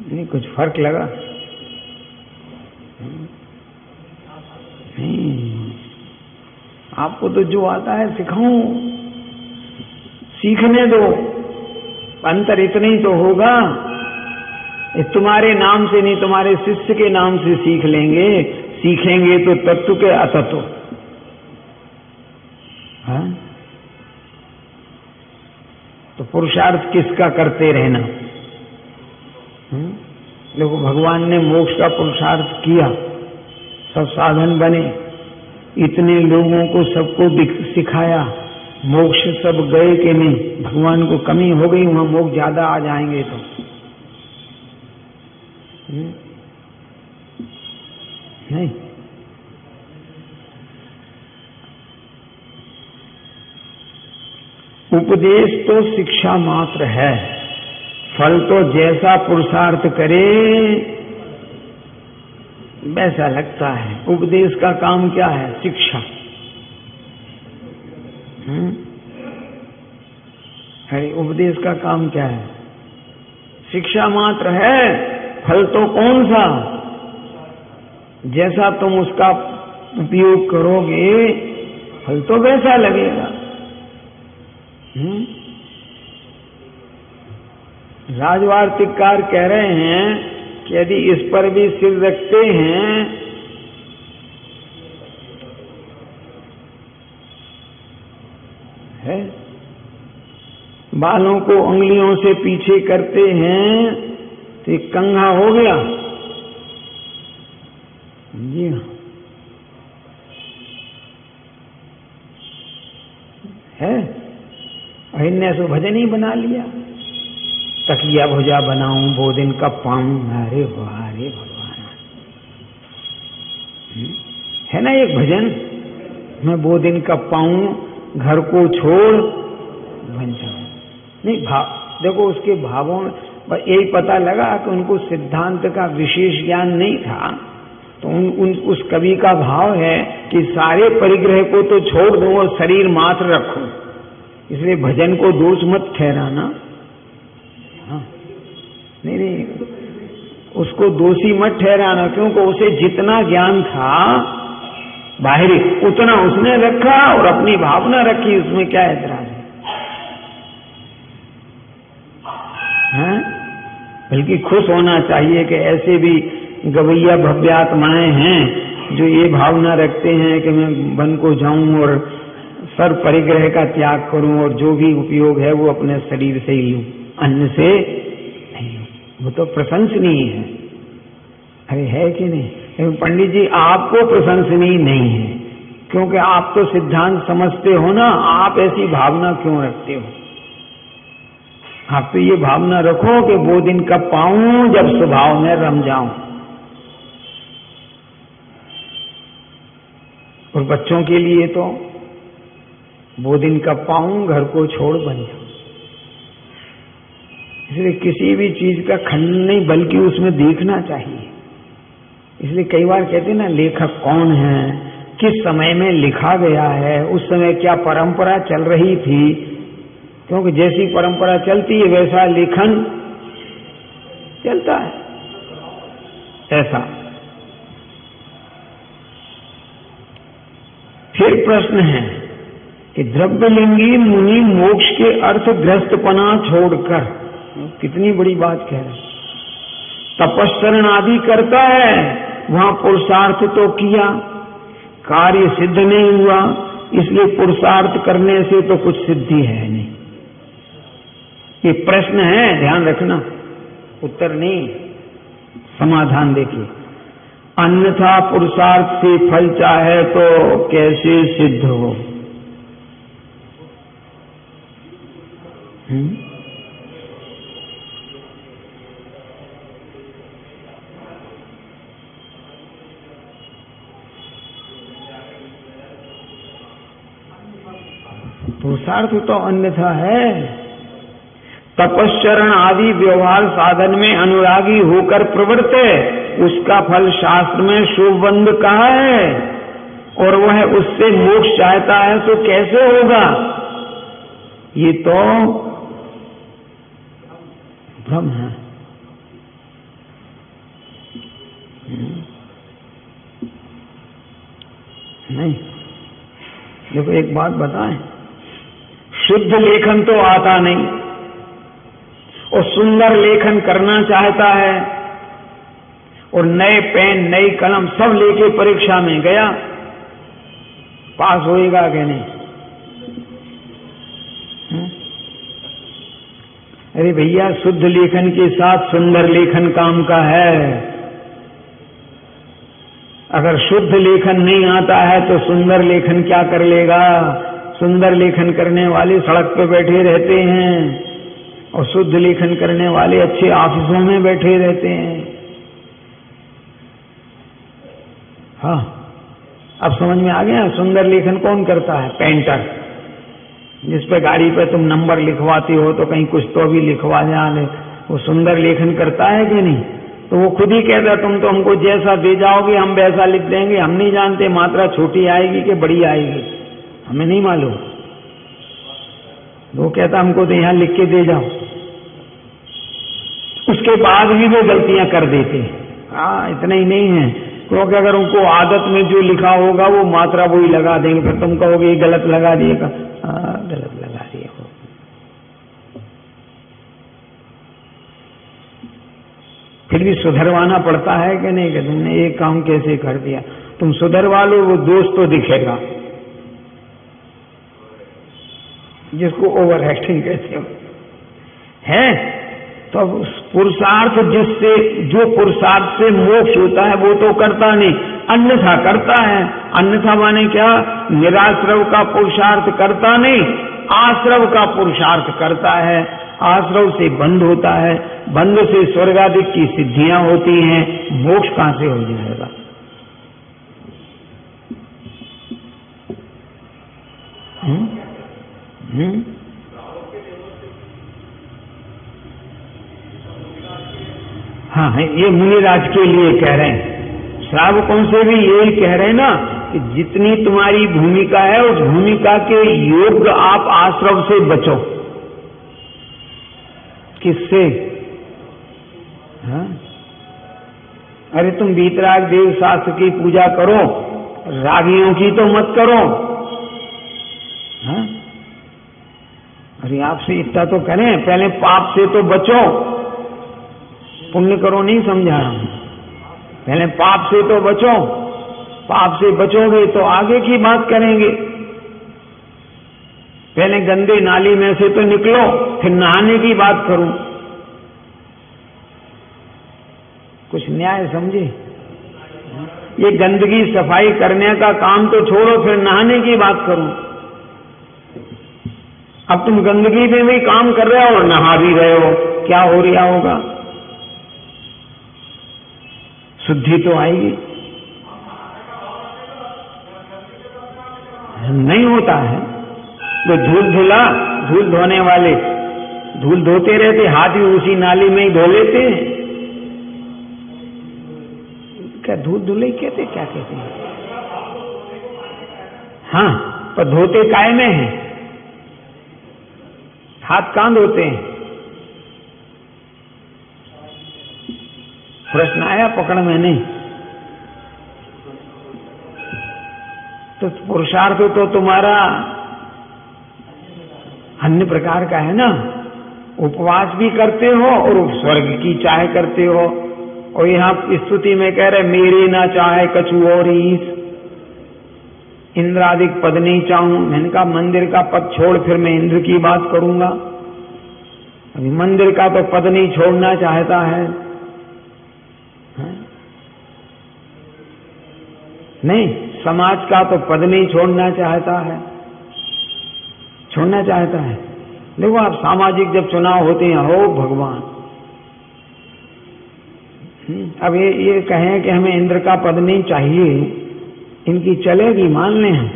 नहीं कुछ फर्क लगा? नहीं, आपको तो जो आता है सिखाऊं, सीखने दो, अंतर इतना ही तो होगा। तुम्हारे नाम से नहीं, तुम्हारे शिष्य के नाम से सीख लेंगे, सीखेंगे तो तत्व के अतत्व। हाँ? तो पुरुषार्थ किसका करते रहना। देखो, भगवान ने मोक्ष का पुरुषार्थ किया, सब साधन बने, इतने लोगों को सबको सिखाया, मोक्ष सब गए कि नहीं? भगवान को कमी हो गई, वहां मोक्ष ज्यादा आ जाएंगे तो नहीं। उपदेश तो शिक्षा मात्र है, फल तो जैसा पुरुषार्थ करे वैसा लगता है। उपदेश का काम क्या है? शिक्षा। अरे उपदेश का काम क्या है? शिक्षा मात्र है, फल तो कौन सा? जैसा तुम उसका उपयोग करोगे फल तो वैसा लगेगा। राजवार्तिककार कह रहे हैं कि यदि इस पर भी सिर रखते हैं है? बालों को उंगलियों से पीछे करते हैं तो एक कंघा हो गया। है। इनने सो भजन ही बना लिया, तकिया भुजा बनाऊं वो दिन कब पाऊं, अरे वाह रे भगवान। है ना एक भजन, मैं वो दिन कब पाऊं, घर को छोड़ बन जाऊं। नहीं भाव देखो, उसके भावों में यही पता लगा कि उनको सिद्धांत का विशेष ज्ञान नहीं था। तो उस कवि का भाव है कि सारे परिग्रह को तो छोड़ दो और शरीर मात्र रखो। इसलिए भजन को दोष मत ठहराना। हाँ, नहीं, उसको दोषी मत ठहराना, क्योंकि उसे जितना ज्ञान था बाहरी उतना उसने रखा और अपनी भावना रखी, उसमें क्या ऐतराज है? बल्कि खुश होना चाहिए कि ऐसे भी गवैया भव्यात्माएं हैं जो ये भावना रखते हैं कि मैं वन को जाऊं और सर्व परिग्रह का त्याग करूं और जो भी उपयोग है वो अपने शरीर से ही लूं, अन्न से नहीं लूं। वो तो प्रशंसनीय है। अरे है कि नहीं? लेकिन पंडित जी आपको प्रशंसनीय नहीं है, क्योंकि आप तो सिद्धांत समझते हो ना। आप ऐसी भावना क्यों रखते हो? आप तो ये भावना रखो कि वो दिन कब पाऊं जब स्वभाव में रम जाऊं। और बच्चों के लिए तो वो दिन कब पाऊं, घर को छोड़ बन जाऊं। इसलिए किसी भी चीज का खंडन नहीं, बल्कि उसमें देखना चाहिए। इसलिए कई बार कहते हैं ना, लेखक कौन है, किस समय में लिखा गया है, उस समय क्या परंपरा चल रही थी। क्योंकि जैसी परंपरा चलती है वैसा लेखन चलता है। ऐसा फिर प्रश्न है कि द्रव्यलिंगी मुनि मोक्ष के अर्थ ग्रस्तपना छोड़कर, कितनी बड़ी बात कह रहे, तपस्चरण आदि करता है, वहां पुरुषार्थ तो किया, कार्य सिद्ध नहीं हुआ, इसलिए पुरुषार्थ करने से तो कुछ सिद्धि है नहीं। ये प्रश्न है, ध्यान रखना, उत्तर नहीं, समाधान देखिए। अन्यथा पुरुषार्थ से फल चाहे तो कैसे सिद्ध हो? पुरुषार्थ तो अन्यथा है। तपस्चरण आदि व्यवहार साधन में अनुरागी होकर प्रवृत्त है, उसका फल शास्त्र में शुभबंध कहा है, और वह उससे मोक्ष चाहता है तो कैसे होगा? ये तो भ्रम है। नहीं, देखो एक बात बताएं, शुद्ध लेखन तो आता नहीं और सुंदर लेखन करना चाहता है, और नए पेन नई कलम सब लेके परीक्षा में गया, पास होएगा कि नहीं? अरे भैया, शुद्ध लेखन के साथ सुंदर लेखन काम का है। अगर शुद्ध लेखन नहीं आता है तो सुंदर लेखन क्या कर लेगा? सुंदर लेखन करने वाले सड़क पे बैठे रहते हैं और शुद्ध लेखन करने वाले अच्छे ऑफिसों में बैठे रहते हैं। हाँ, अब समझ में आ गया। सुंदर लेखन कौन करता है? पेंटर। जिस पे गाड़ी पे तुम नंबर लिखवाते हो तो कहीं कुछ तो भी लिखवा जाने, वो सुंदर लेखन करता है कि नहीं? तो वो खुद ही कहता है, तुम तो हमको जैसा दे जाओगे हम वैसा लिख देंगे, हम नहीं जानते मात्रा छोटी आएगी कि बड़ी आएगी, हमें नहीं मालूम। वो कहता हमको तो यहां लिख के दे जाओ, उसके बाद भी वो गलतियां कर देते हैं। हाँ, इतना ही नहीं है, क्योंकि अगर उनको आदत में जो लिखा होगा वो मात्रा वही लगा देंगे, फिर तुम कहोगे ये गलत लगा दिएगा। गलत लगा दिए हो। फिर भी सुधरवाना पड़ता है कि नहीं, कि तुमने ये काम कैसे कर दिया। तुम सुधरवा लो, वो दोष तो दिखेगा, जिसको ओवर एक्टिंग कहते हो है। तो पुरुषार्थ जिससे, जो पुरुषार्थ से मोक्ष होता है वो तो करता नहीं, अन्यथा करता है। अन्यथा माने क्या? निराश्रव का पुरुषार्थ करता नहीं आश्रव का पुरुषार्थ करता है, आश्रव से बंध होता है, बंध से स्वर्गादिक की सिद्धियां होती हैं, मोक्ष कहां से हो जाएगा? हाँ, ये मुनिराज के लिए कह रहे हैं, श्रावकों से भी यही कह रहे हैं ना कि जितनी तुम्हारी भूमिका है उस भूमिका के योग्य आप आश्रव से बचो। किससे? हाँ? अरे तुम वीतराग देव शास्त्र की पूजा करो, रागियों की तो मत करो। हाँ? अरे आपसे इतना तो करें, पहले पाप से तो बचो, पुण्य करो नहीं समझा रहा हूं, पहले पाप से तो बचो, पाप से बचोगे तो आगे की बात करेंगे। पहले गंदे नाली में से तो निकलो, फिर नहाने की बात करूं। कुछ न्याय समझे? ये गंदगी सफाई करने का काम तो छोड़ो, फिर नहाने की बात करूं। अब तुम गंदगी में भी काम कर रहे हो और नहा भी रहे हो, क्या हो रहा होगा? शुद्धि तो आएगी नहीं? होता है तो धूल धोने वाले धूल धोते रहते, हाथ भी उसी नाली में ही धो लेते हैं। क्या धूल धुले कहते, क्या कहते हैं? हाँ, पर धोते काय में है? हाथ कहां धोते हैं? प्रश्न आया पकड़ में नहीं? तो पुरुषार्थ तो तुम्हारा अन्य प्रकार का है ना, उपवास भी करते हो और स्वर्ग की चाह करते हो। और यहां स्तुति में कह रहे मेरे ना चाहे कछु और ईस, इंद्रादिक पद नहीं चाहूं। मैंने कहा मंदिर का पद छोड़, फिर मैं इंद्र की बात करूंगा। अभी मंदिर का तो पद नहीं छोड़ना चाहता है, नहीं, समाज का तो पद नहीं छोड़ना चाहता है, छोड़ना चाहता है। देखो आप सामाजिक जब चुनाव होते हैं, हो भगवान, अब ये कहें कि हमें इंद्र का पद नहीं चाहिए, इनकी चलेगी, मान लें हम।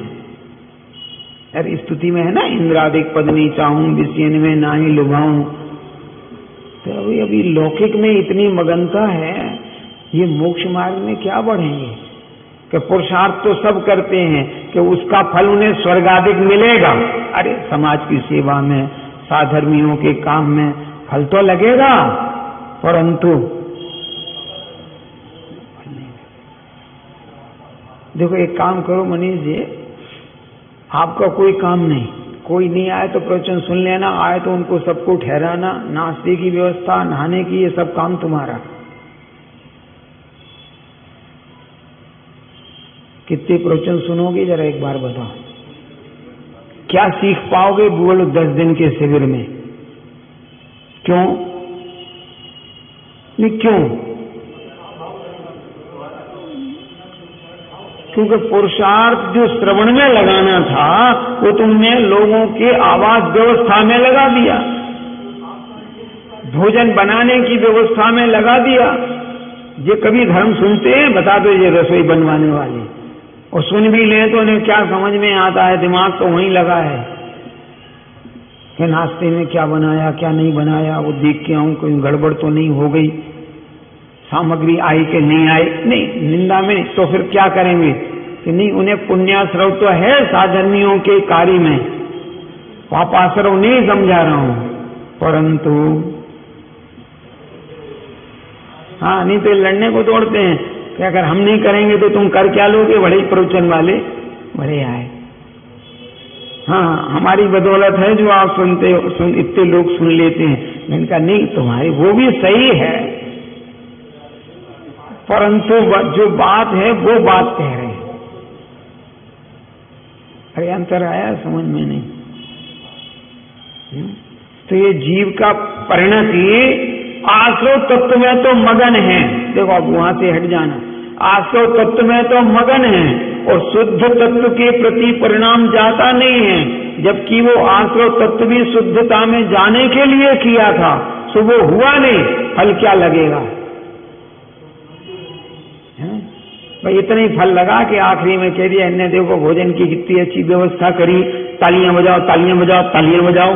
अरे स्तुति में है ना, इंद्रादिक पद नहीं चाहूं, विषयन में ना ही लुभाऊं। तो अभी लौकिक में इतनी मगनता है, ये मोक्ष मार्ग में क्या बढ़ेंगे? कि पुरुषार्थ तो सब करते हैं कि उसका फल उन्हें स्वर्गादिक मिलेगा। अरे समाज की सेवा में, साधर्मियों के काम में फल तो लगेगा, परंतु देखो एक काम करो मनीष जी, आपका कोई काम नहीं, कोई नहीं आए तो प्रवचन सुन लेना, आए तो उनको सबको ठहराना, नाश्ते की व्यवस्था, नहाने की, ये सब काम तुम्हारा। कितने प्रवचन सुनोगे जरा एक बार बताओ? क्या सीख पाओगे बोलो 10 दिन के शिविर में? क्यों नहीं? क्यों? क्योंकि पुरुषार्थ जो श्रवण में लगाना था वो तुमने लोगों के आवास व्यवस्था में लगा दिया, भोजन बनाने की व्यवस्था में लगा दिया। ये कभी धर्म सुनते हैं? बता दो ये रसोई बनवाने वाले, और सुन भी ले तो उन्हें क्या समझ में आता है? दिमाग तो वहीं लगा है कि नाश्ते में क्या बनाया क्या नहीं बनाया, वो देख के आऊं कोई गड़बड़ तो नहीं हो गई, सामग्री आई कि नहीं आई। नहीं, निंदा में तो फिर क्या करेंगे कि नहीं, उन्हें पुण्याश्रव तो है साधर्मियों के कार्य में, पापाश्रव नहीं समझा रहा हूं, परंतु हाँ, नहीं तो लड़ने को दौड़ते हैं कि अगर हम नहीं करेंगे तो तुम कर क्या लोगे? बड़े प्रवचन वाले बड़े आए, हाँ हमारी बदौलत है जो आप सुनते हो, इतने लोग सुन लेते हैं। मैंने कहा नहीं, तुम्हारी वो भी सही है, परंतु जो बात है वो बात कह रहे हैं। अरे अंतर आया समझ में नहीं? तो ये जीव का परिणति आश्रव तत्व में तो मगन है। देखो अब वहां से हट जाना, आश्रव तत्व में तो मगन है और शुद्ध तत्व के प्रति परिणाम जाता नहीं है। जबकि वो आश्रव तत्व भी शुद्धता में जाने के लिए किया था, तो वो हुआ नहीं, फल क्या लगेगा? भाई इतना ही फल लगा कि आखिरी में कह दिया इन्हें, देखो भोजन की कितनी अच्छी व्यवस्था करी, तालियां बजाओ तालियां बजाओ तालियां बजाओ,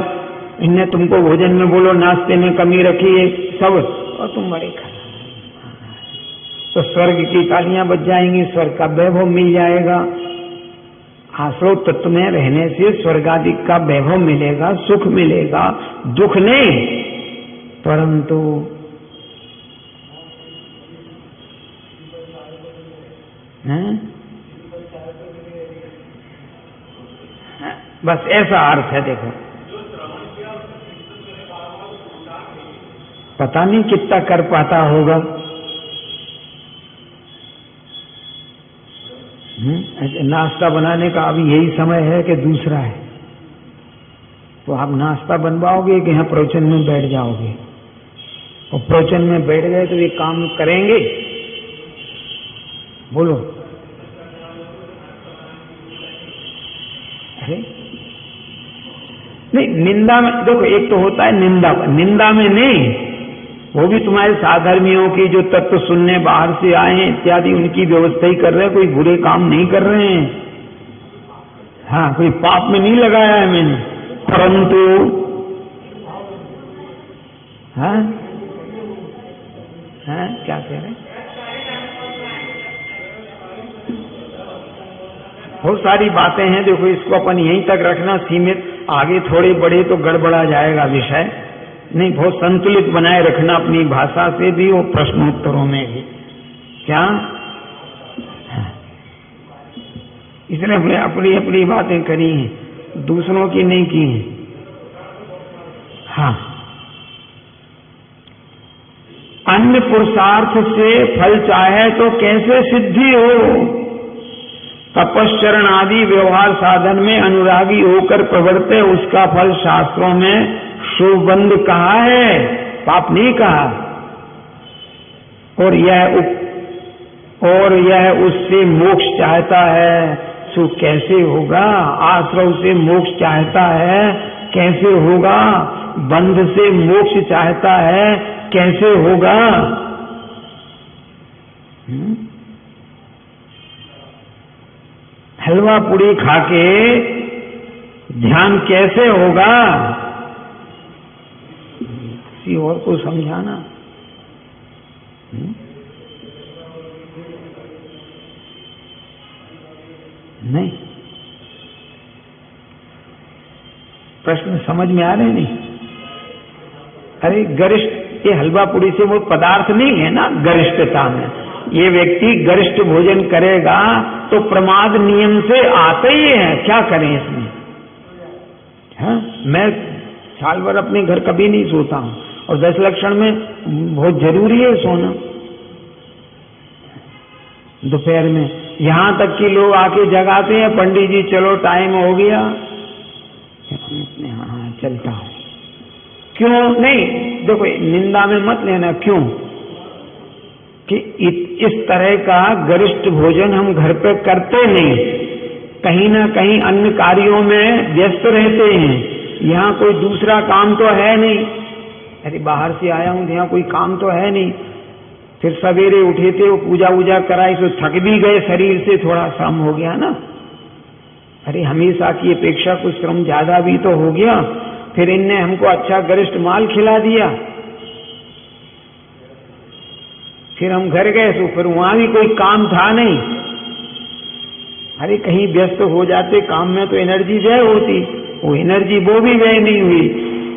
इन्हें तुमको भोजन में बोलो नाश्ते में कमी रखी है सब, और तुम बड़े खा, तो स्वर्ग की तालियां बज जाएंगी, स्वर्ग का वैभव मिल जाएगा। आश्रव तत्व में रहने से स्वर्ग आदि का वैभव मिलेगा, सुख मिलेगा, दुख नहीं। परंतु बस ऐसा अर्थ है। देखो पता नहीं कितना कर पाता होगा। नाश्ता बनाने का अभी यही समय है कि दूसरा है? तो आप नाश्ता बनवाओगे कि यहाँ प्रवचन में बैठ जाओगे? और प्रवचन में बैठ गए तो ये काम करेंगे? बोलो। अरे नहीं, निंदा में देखो, एक तो होता है निंदा, निंदा में नहीं, वो भी तुम्हारे साधर्मियों की जो तत्व सुनने बाहर से आए हैं इत्यादि, उनकी व्यवस्था ही कर रहे हैं, कोई बुरे काम नहीं कर रहे हैं। हाँ, कोई पाप में नहीं लगाया है मैंने। परंतु हाँ हाँ क्या कह रहे हैं? बहुत सारी बातें हैं। देखो इसको अपन यहीं तक रखना सीमित, आगे थोड़े बड़े तो गड़बड़ा जाएगा विषय। नहीं, बहुत संतुलित बनाए रखना अपनी भाषा से भी और प्रश्नोत्तरों में भी। क्या इसने हमने अपनी अपनी बातें करी हैं, दूसरों की नहीं की हैं। हाँ, अन्य पुरुषार्थ से फल चाहे तो कैसे सिद्धि हो? तपश्चरण आदि व्यवहार साधन में अनुरागी होकर प्रवर्ते, उसका फल शास्त्रों में शोबंद कहा है, पाप नहीं कहा। और यह उससे मोक्ष चाहता है, सो कैसे होगा? आश्रव से मोक्ष चाहता है, कैसे होगा? बंध से मोक्ष चाहता है, कैसे होगा? हलवा पूड़ी खाके ध्यान कैसे होगा? किसी और को समझाना। नहीं, प्रश्न समझ में आ रहे नहीं? अरे गरिष्ठ, ये हलवा पूड़ी से वो पदार्थ नहीं है ना गरिष्ठता में। ये व्यक्ति गरिष्ठ भोजन करेगा तो प्रमाद नियम से आते ही है, क्या करें इसमें? हाँ, मैं साल भर अपने घर कभी नहीं सोता हूं, और 10 लक्षण में बहुत जरूरी है सोना। दोपहर में यहां तक कि लोग आके जगाते हैं, पंडित जी चलो टाइम हो गया। हाँ चलता हूं। क्यों नहीं? देखो निंदा में मत लेना। क्यों कि इस तरह का गरिष्ठ भोजन हम घर पे करते नहीं, कहीं ना कहीं अन्य कार्यों में व्यस्त रहते हैं। यहाँ कोई दूसरा काम तो है नहीं। अरे बाहर से आया हूं, यहाँ कोई काम तो है नहीं। फिर सवेरे उठे थे, वो पूजा वूजा कराई, तो थक भी गए, शरीर से थोड़ा श्रम हो गया ना। अरे हमेशा की अपेक्षा कुछ श्रम ज्यादा भी तो हो गया। फिर इनने हमको अच्छा गरिष्ठ माल खिला दिया। फिर हम घर गए तो फिर वहां भी कोई काम था नहीं। अरे कहीं व्यस्त हो जाते काम में तो एनर्जी व्यय होती, वो एनर्जी वो भी व्यय नहीं हुई।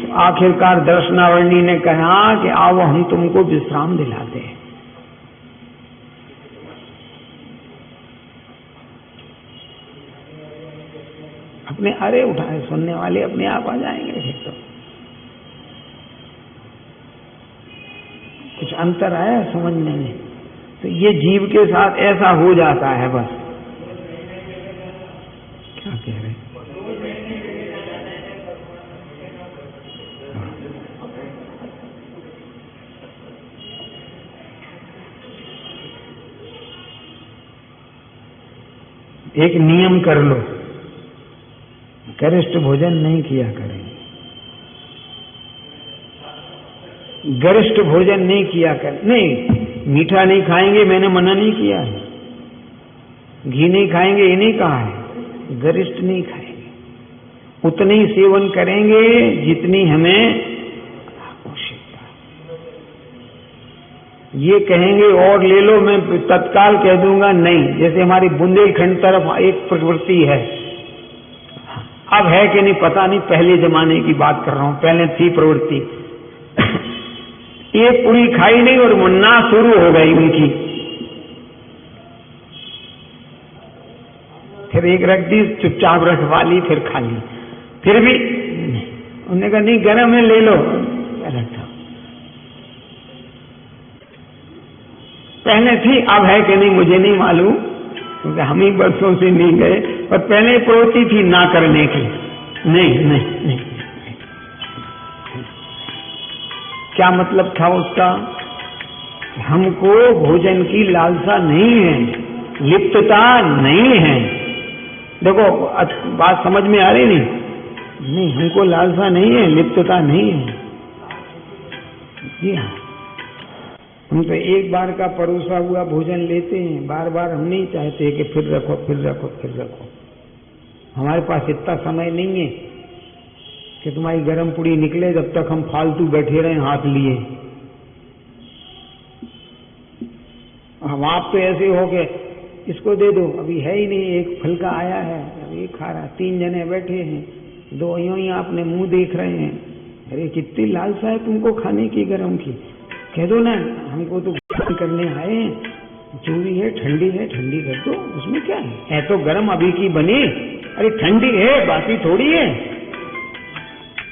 तो आखिरकार दर्शनावर्णी ने कहा कि आओ हम तुमको विश्राम दिलाते हैं। अपने अरे उठाए सुनने वाले अपने आप आ जाएंगे। फिर तो कुछ अंतर आया समझने में? तो ये जीव के साथ ऐसा हो जाता है बस। क्या कह रहे? एक नियम कर लो गरिष्ठ भोजन नहीं किया करें, गरिष्ठ भोजन नहीं किया करें। नहीं, मीठा नहीं खाएंगे मैंने मना नहीं किया है, घी नहीं खाएंगे ये नहीं कहा है, गरिष्ठ नहीं खाएंगे, उतने ही सेवन करेंगे जितनी हमें आवश्यकता है। ये कहेंगे और ले लो, मैं तत्काल कह दूंगा नहीं। जैसे हमारी बुंदेलखंड तरफ एक प्रवृत्ति है, अब है कि नहीं पता नहीं, पहले जमाने की बात कर रहा हूं, पहले थी प्रवृत्ति। एक पूरी खाई नहीं और मुन्ना शुरू हो गई उनकी, फिर एक रख दी, चुपचाप रखवा ली, फिर खा ली, फिर भी उन्होंने कहा नहीं गरम है ले लो, रखा। पहले थी, अब है कि नहीं मुझे नहीं मालूम, क्योंकि हम ही बरसों से नहीं गए, पर पहले प्रवृत्ति थी ना करने की। नहीं नहीं नहीं, क्या मतलब था उसका? हमको भोजन की लालसा नहीं है, लिप्तता नहीं है। देखो बात समझ में आ रही नहीं, हमको लालसा नहीं है, लिप्तता नहीं है। जी हाँ, हम तो एक बार का परोसा हुआ भोजन लेते हैं, बार बार हम नहीं चाहते कि फिर रखो फिर रखो फिर रखो। हमारे पास इतना समय नहीं है कि तुम्हारी गर्म पूड़ी निकले जब तक हम फालतू बैठे रहे हाथ लिए। हम आप तो ऐसे हो गए, इसको दे दो, अभी है ही नहीं, एक फलका आया है, अभी खा रहा, 3 जने बैठे हैं, 2 यूं ही आपने मुंह देख रहे हैं, अरे कितनी लालसा है तुमको खाने की गरम की, कह दो ना हमको तो करने आए हैं, जो भी है ठंडी कर दो, उसमें क्या है तो गरम अभी की बनी, अरे ठंडी है बाकी थोड़ी है।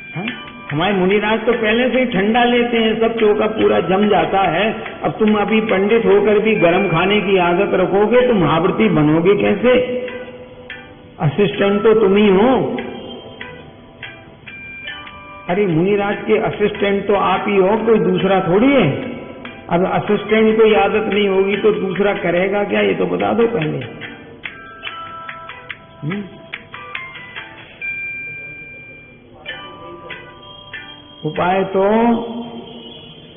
हाँ? हमारे मुनिराज तो पहले से ही ठंडा लेते हैं, सब चौका पूरा जम जाता है। अब तुम अभी पंडित होकर भी गरम खाने की आदत रखोगे तो महाव्रती बनोगे कैसे? असिस्टेंट तो तुम ही हो। अरे मुनिराज के असिस्टेंट तो आप ही हो, कोई दूसरा थोड़ी है। अब असिस्टेंट को आदत नहीं होगी तो दूसरा करेगा क्या, ये तो बता दो पहले। उपाय तो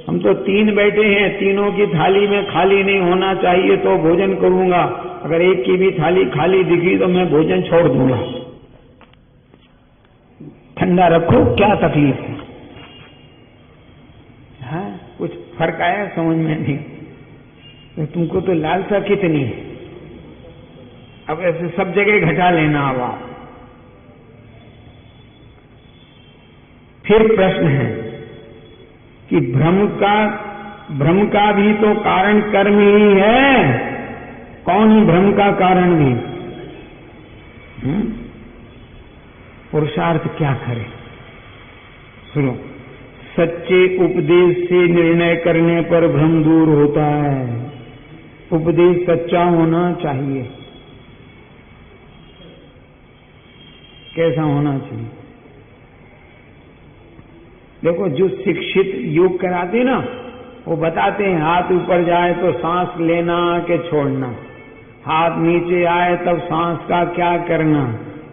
हम तो 3 बैठे हैं, तीनों की थाली में खाली नहीं होना चाहिए तो भोजन करूंगा, अगर एक की भी थाली खाली दिखी तो मैं भोजन छोड़ दूंगा। ठंडा रखो, क्या तकलीफ है? हाँ, कुछ फर्क आया समझ में नहीं? तो तुमको तो लालसा कितनी है, अब ऐसे सब जगह घटा लेना। अब आप फिर प्रश्न है कि भ्रम का भी तो कारण कर्म ही है, कौन ही भ्रम का कारण भी? पुरुषार्थ क्या करे? सुनो, सच्चे उपदेश से निर्णय करने पर भ्रम दूर होता है। उपदेश सच्चा होना चाहिए। कैसा होना चाहिए? देखो, जो शिक्षित योग कराते ना, वो बताते हैं हाथ ऊपर जाए तो सांस लेना के छोड़ना, हाथ नीचे आए तब सांस का क्या करना,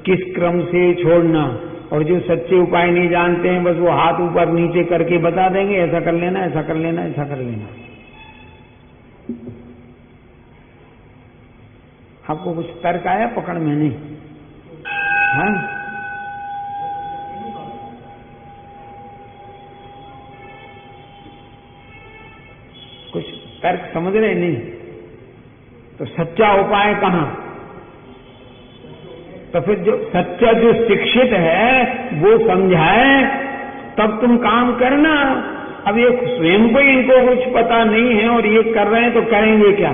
किस क्रम से छोड़ना। और जो सच्चे उपाय नहीं जानते हैं, बस वो हाथ ऊपर नीचे करके बता देंगे, ऐसा कर लेना, ऐसा कर लेना, ऐसा कर लेना। आपको कुछ तर्क आया पकड़ में? नहीं। हाँ, कुछ तर्क समझ रहे नहीं? तो सच्चा उपाय कहां? तो फिर जो सच्चा जो शिक्षित है वो समझाए तब तुम काम करना। अब ये स्वयं को इनको कुछ पता नहीं है और ये कर रहे हैं तो करेंगे क्या?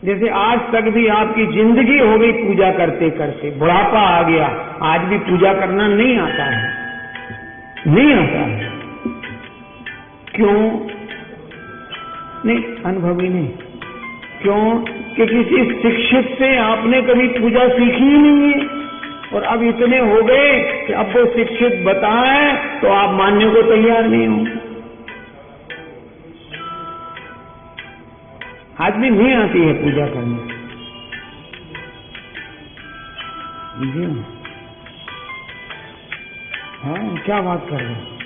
जैसे आज तक भी आपकी जिंदगी हो गई पूजा करते करते, बुढ़ापा आ गया, आज भी पूजा करना नहीं आता है, नहीं आता है। क्यों नहीं? अनुभवी नहीं। क्यों? कि किसी शिक्षित से आपने कभी पूजा सीखी ही नहीं है, और अब इतने हो गए कि अब वो शिक्षित बताए तो आप मानने को तैयार नहीं हो। आज भी नहीं आती है पूजा करने। हैं? क्या बात कर रहे हैं?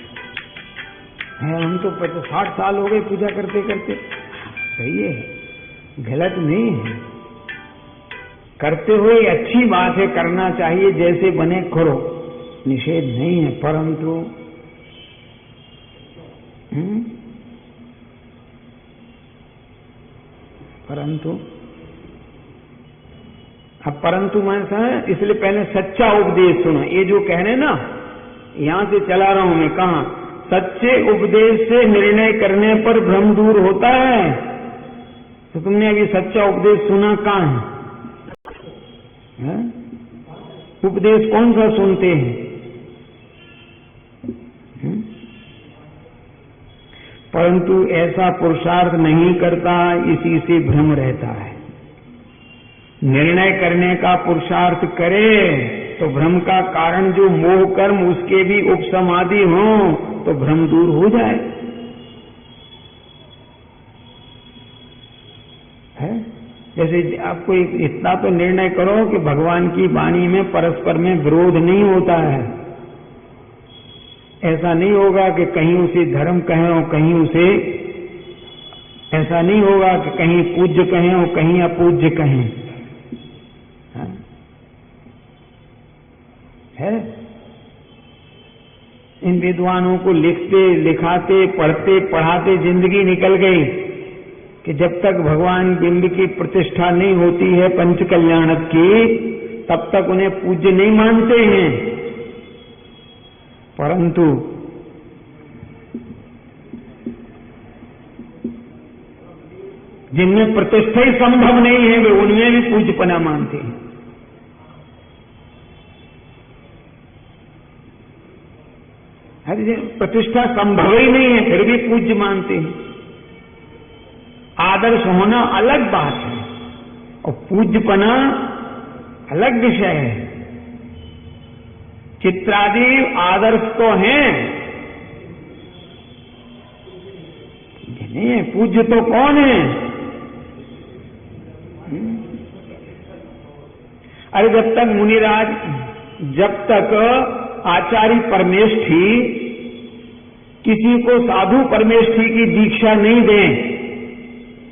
हम तो 60 साल हो गए पूजा करते करते। सही है, गलत नहीं है, करते हुए अच्छी बात है, करना चाहिए, जैसे बने करो, निषेध नहीं है। परंतु मैं इसलिए पहले सच्चा उपदेश सुनो। ये जो कह रहे ना, यहां से चला रहा हूं मैं, कहा सच्चे उपदेश से निर्णय करने पर भ्रम दूर होता है। तो तुमने अभी सच्चा उपदेश सुना कहां है? उपदेश कौन सा सुनते हैं? परंतु ऐसा पुरुषार्थ नहीं करता, इसी से भ्रम रहता है। निर्णय करने का पुरुषार्थ करे तो भ्रम का कारण जो मोह कर्म, उसके भी उपसमाधि हों तो भ्रम दूर हो जाए। है जैसे आपको इतना तो निर्णय करो कि भगवान की वाणी में परस्पर में विरोध नहीं होता है। ऐसा नहीं होगा कि कहीं उसे धर्म कहें और कहीं उसे, ऐसा नहीं होगा कि कहीं पूज्य कहें और कहीं अपूज्य कहें। है इन विद्वानों को लिखते लिखाते पढ़ते पढ़ाते जिंदगी निकल गई कि जब तक भगवान बिंब की प्रतिष्ठा नहीं होती है पंच कल्याणक की, तब तक उन्हें पूज्य नहीं मानते हैं। परंतु जिनमें प्रतिष्ठा ही संभव नहीं है, वे उनमें भी पूज्यपना मानते हैं। प्रतिष्ठा संभव ही नहीं है, फिर भी पूज्य मानते हैं। आदर्श होना अलग बात है और पूज्यपना अलग विषय है। चित्रादि आदर्श तो हैं, नहीं पूज्य तो कौन है? अरे जब तक मुनिराज, जब तक आचार्य परमेष्ठी किसी को साधु परमेष्ठी की दीक्षा नहीं दें,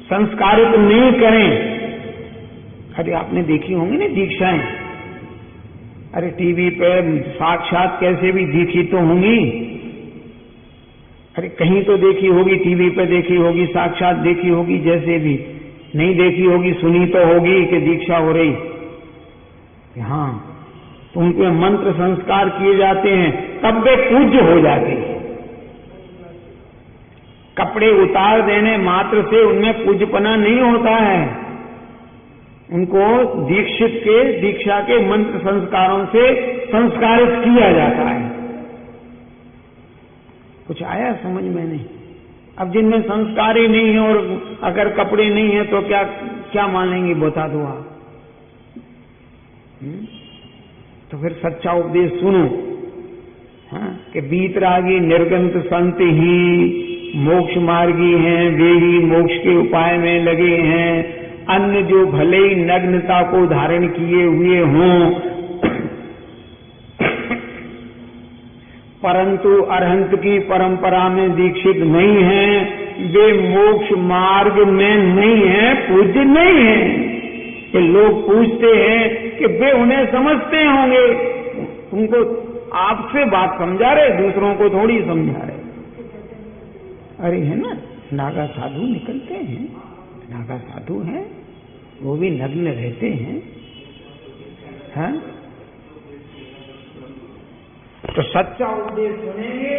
संस्कारित नहीं करें। अरे आपने देखी होंगी ना दीक्षाएं, अरे टीवी पे साक्षात कैसे भी दीक्षित तो होंगी। अरे कहीं तो देखी होगी, टीवी पे देखी होगी, साक्षात देखी होगी, जैसे भी नहीं देखी होगी, सुनी तो होगी कि दीक्षा हो रही। हाँ, तो उनके मंत्र संस्कार किए जाते हैं, तब वे पूज्य हो जाते हैं। कपड़े उतार देने मात्र से उनमें पूज्यपना नहीं होता है। उनको दीक्षित के दीक्षा के मंत्र संस्कारों से संस्कारित किया जाता है। कुछ आया समझ में नहीं? अब जिनमें संस्कार ही नहीं है और अगर कपड़े नहीं है तो क्या क्या मानेंगे, बता दो आप। तो फिर सच्चा उपदेश सुनो। हाँ, कि बीतरागी निर्गंत संत ही मोक्ष मार्गी हैं, वे ही मोक्ष के उपाय में लगे हैं। अन्य जो भले ही नग्नता को धारण किए हुए हों, परंतु अरहंत की परंपरा में दीक्षित नहीं हैं, वे मोक्ष मार्ग में नहीं है, पूज्य नहीं है। ये लोग पूछते हैं कि वे उन्हें समझते होंगे। तुमको आपसे बात समझा रहे, दूसरों को थोड़ी समझा रहे। अरे है ना, नागा साधु निकलते हैं, नागा साधु हैं, वो भी नग्न रहते हैं। हाँ? तो सच्चा उपदेश सुनेंगे।